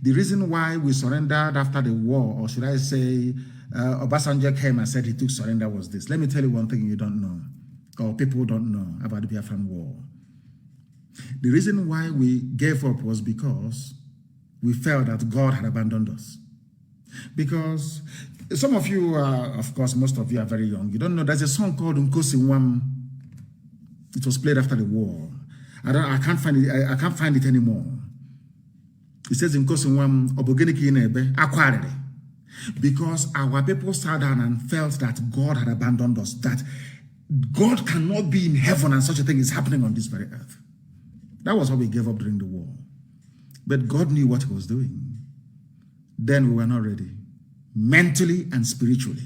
S1: The reason why we surrendered after the war, or should I say, Obasanjo came and said he took surrender was this. Let me tell you one thing you don't know, or people don't know about the Biafran war. The reason why we gave up was because we felt that God had abandoned us. Because some of you, of course, most of you are very young. You don't know, there's a song called Nkosi Nwam. It was played after the war. I can't find it. I can't find it anymore. It says Nkosi Nwam Obogeniki Inebe Akwarere. Because our people sat down and felt that God had abandoned us, that God cannot be in heaven and such a thing is happening on this very earth. That was why we gave up during the war. But God knew what he was doing. Then we were not ready, mentally and spiritually.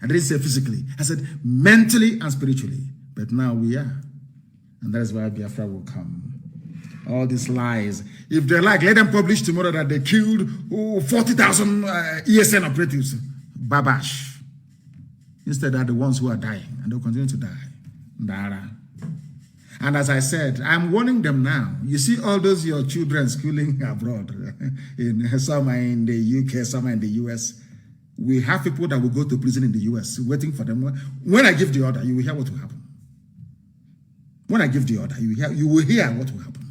S1: I didn't say physically. I said mentally and spiritually. But now we are. And that is why Biafra will come. All these lies. If they like, let them publish tomorrow that they killed 40,000 ESN operatives. Babash. Instead, they're the ones who are dying, and they'll continue to die. Dara. And as I said, I'm warning them now. You see all those your children schooling abroad, some are in the UK, some are in the US. We have people that will go to prison in the US waiting for them. When I give the order, you will hear what will happen. When I give the order, you will hear what will happen.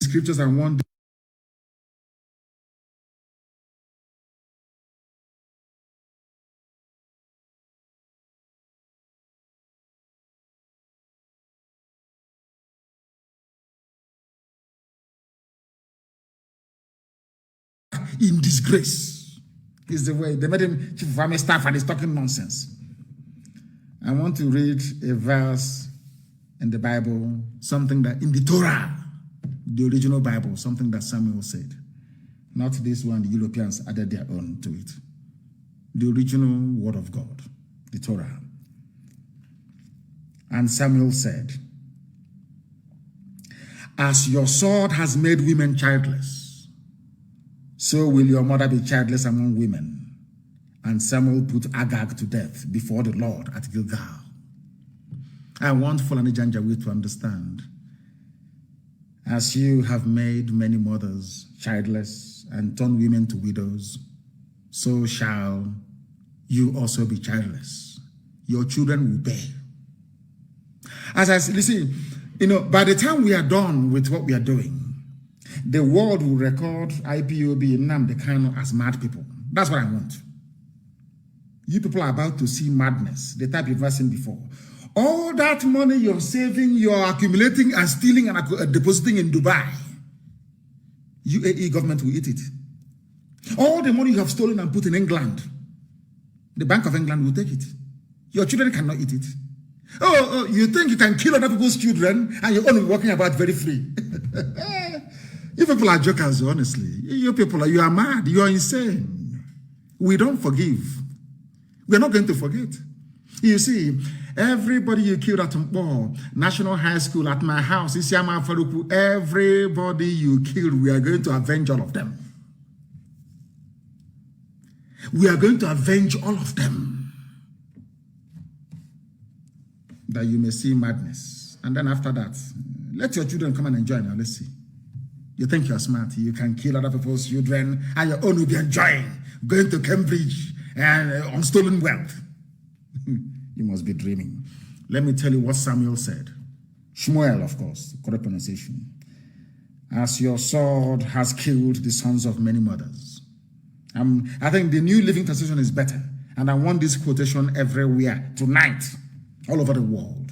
S1: Scriptures and one in disgrace is the way they made him chief of army staff and he's talking nonsense. I want to read a verse in the Bible, something that in the Torah, the original Bible, something that Samuel said. Not this one, the Europeans added their own to it. The original word of God, the Torah. And Samuel said, as your sword has made women childless, so will your mother be childless among women. And Samuel put Agag to death before the Lord at Gilgal. I want Fulani Janjaweed to understand, as you have made many mothers childless and turned women to widows, so shall you also be childless. Your children will bear. As I said, listen, by the time we are done with what we are doing, the world will record IPOB and Nnamdi Kanu as mad people. That's what I want. You people are about to see madness, the type you've never seen before. All that money you're saving, you're accumulating and stealing and depositing in Dubai, UAE government will eat it. All the money you have stolen and put in England, the Bank of England will take it. Your children cannot eat it. Oh, you think you can kill other people's children and you're only walking about very free? You people are jokers, honestly. You people, you are mad. You are insane. We don't forgive. We're not going to forget. You see, everybody you killed at Mpo, National High School, at my house, Isiama Faruku, everybody you killed, we are going to avenge all of them. We are going to avenge all of them. That you may see madness. And then after that, let your children come and enjoy now. Let's see. You think you're smart. You can kill other people's children and your own will be enjoying. Going to Cambridge and on stolen wealth. You must be dreaming. Let me tell you what Samuel said. Shmuel, of course, correct pronunciation. As your sword has killed the sons of many mothers. I think the New Living Translation is better. And I want this quotation everywhere, tonight, all over the world.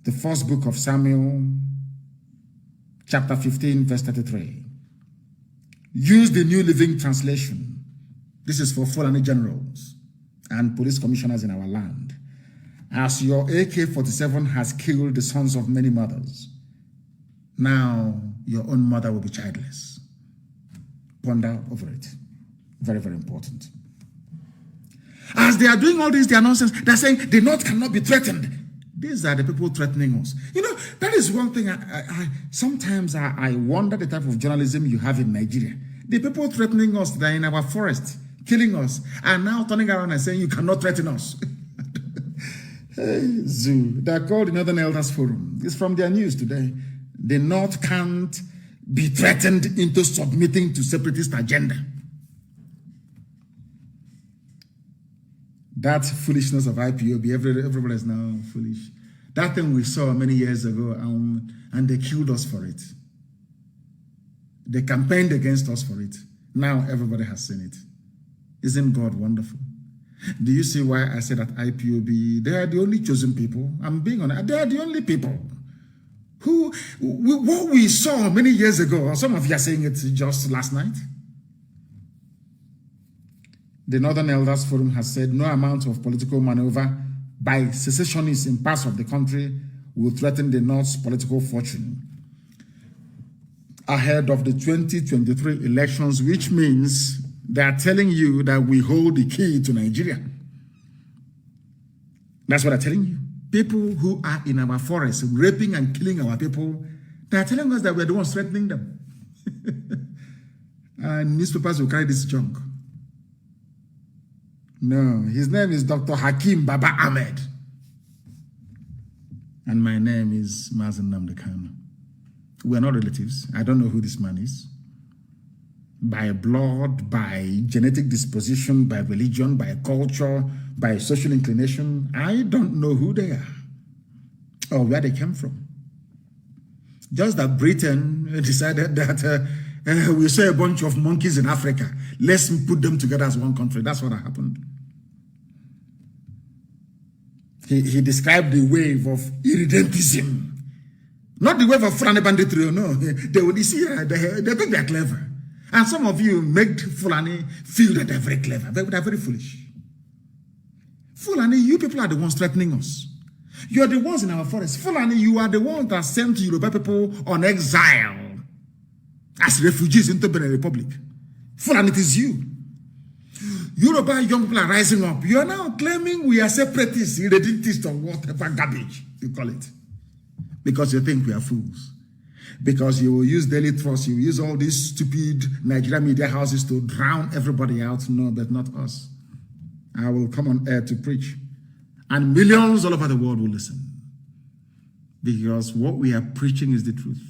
S1: The first book of Samuel, chapter 15, verse 33. Use the New Living Translation. This is for Fulani generals and police commissioners in our land. As your AK-47 has killed the sons of many mothers, now your own mother will be childless. Ponder over it. Very, very important. As they are doing all this, their nonsense, they're saying the North cannot be threatened. These are the people threatening us. You know, that is one thing sometimes I wonder the type of journalism you have in Nigeria. The people threatening us that are in our forest, killing us, are now turning around and saying you cannot threaten us. Hey, Zoo, they're called the Northern Elders Forum. It's from their news today. The North can't be threatened into submitting to separatist agenda. That foolishness of IPOB, everybody is now foolish. That thing we saw many years ago, and they killed us for it. They campaigned against us for it. Now everybody has seen it. Isn't God wonderful? Do you see why I said that IPOB, they are the only chosen people? I'm being honest. They are the only people what we saw many years ago, or some of you are saying it just last night. The Northern Elders Forum has said no amount of political maneuver by secessionists in parts of the country will threaten the North's political fortune ahead of the 2023 elections, which means they are telling you that we hold the key to Nigeria. That's what they're telling you. People who are in our forests, raping and killing our people, they are telling us that we're the ones threatening them. And newspapers will carry this junk. No, his name is Dr. Hakim Baba Ahmed. And my name is Nnamdi Kanu. We are not relatives. I don't know who this man is. By blood, by genetic disposition, by religion, by culture, by social inclination, I don't know who they are or where they came from. Just that Britain decided that we saw a bunch of monkeys in Africa. Let's put them together as one country. That's what happened. He described the wave of irredentism. Not the wave of Fulani banditry, no. They think they're clever. And some of you make Fulani feel that they're very clever. They're very foolish. Fulani, you people are the ones threatening us. You're the ones in our forest. Fulani, you are the ones that sent Yoruba people on exile as refugees into Benin Republic. Fulani, it is you. Yoruba young people are rising up. You are now claiming we are separatists, irredentists, or whatever garbage you call it. Because you think we are fools. Because you will use Daily Trust, you will use all these stupid Nigerian media houses to drown everybody out. No, but not us. I will come on air to preach. And millions all over the world will listen. Because what we are preaching is the truth.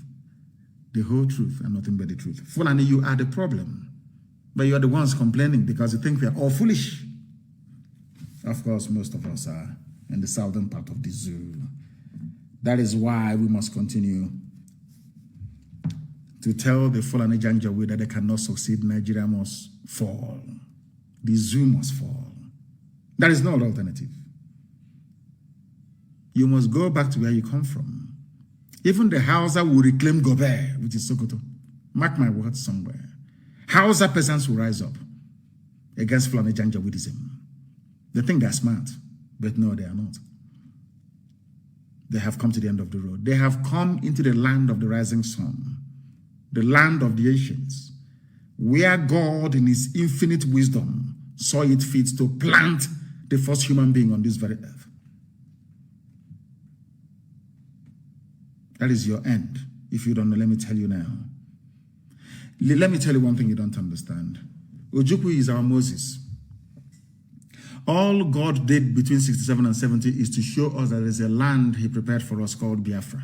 S1: The whole truth and nothing but the truth. Fulani, you are the problem. But you are the ones complaining because you think we are all foolish. Of course, most of us are in the southern part of the zoo. That is why we must continue to tell the Fulani Janjaweed that they cannot succeed. Nigeria must fall.
S2: The zoo must fall. There is no other alternative. You must go back to where you come from. Even the Hausa will reclaim Gobe, which is Sokoto. Mark my words somewhere. Hausa peasants will rise up against Fulani Janjaweedism. They think they're smart, but no, they are not. They have come to the end of the road. They have come into the land of the rising sun, the land of the ancients, where God in his infinite wisdom saw it fit to plant the first human being on this very earth. That is your end. If you don't know, let me tell you now. Let me tell you one thing you don't understand. Ojukwu is our Moses. All God did between 67 and 70 is to show us that there is a land he prepared for us called Biafra.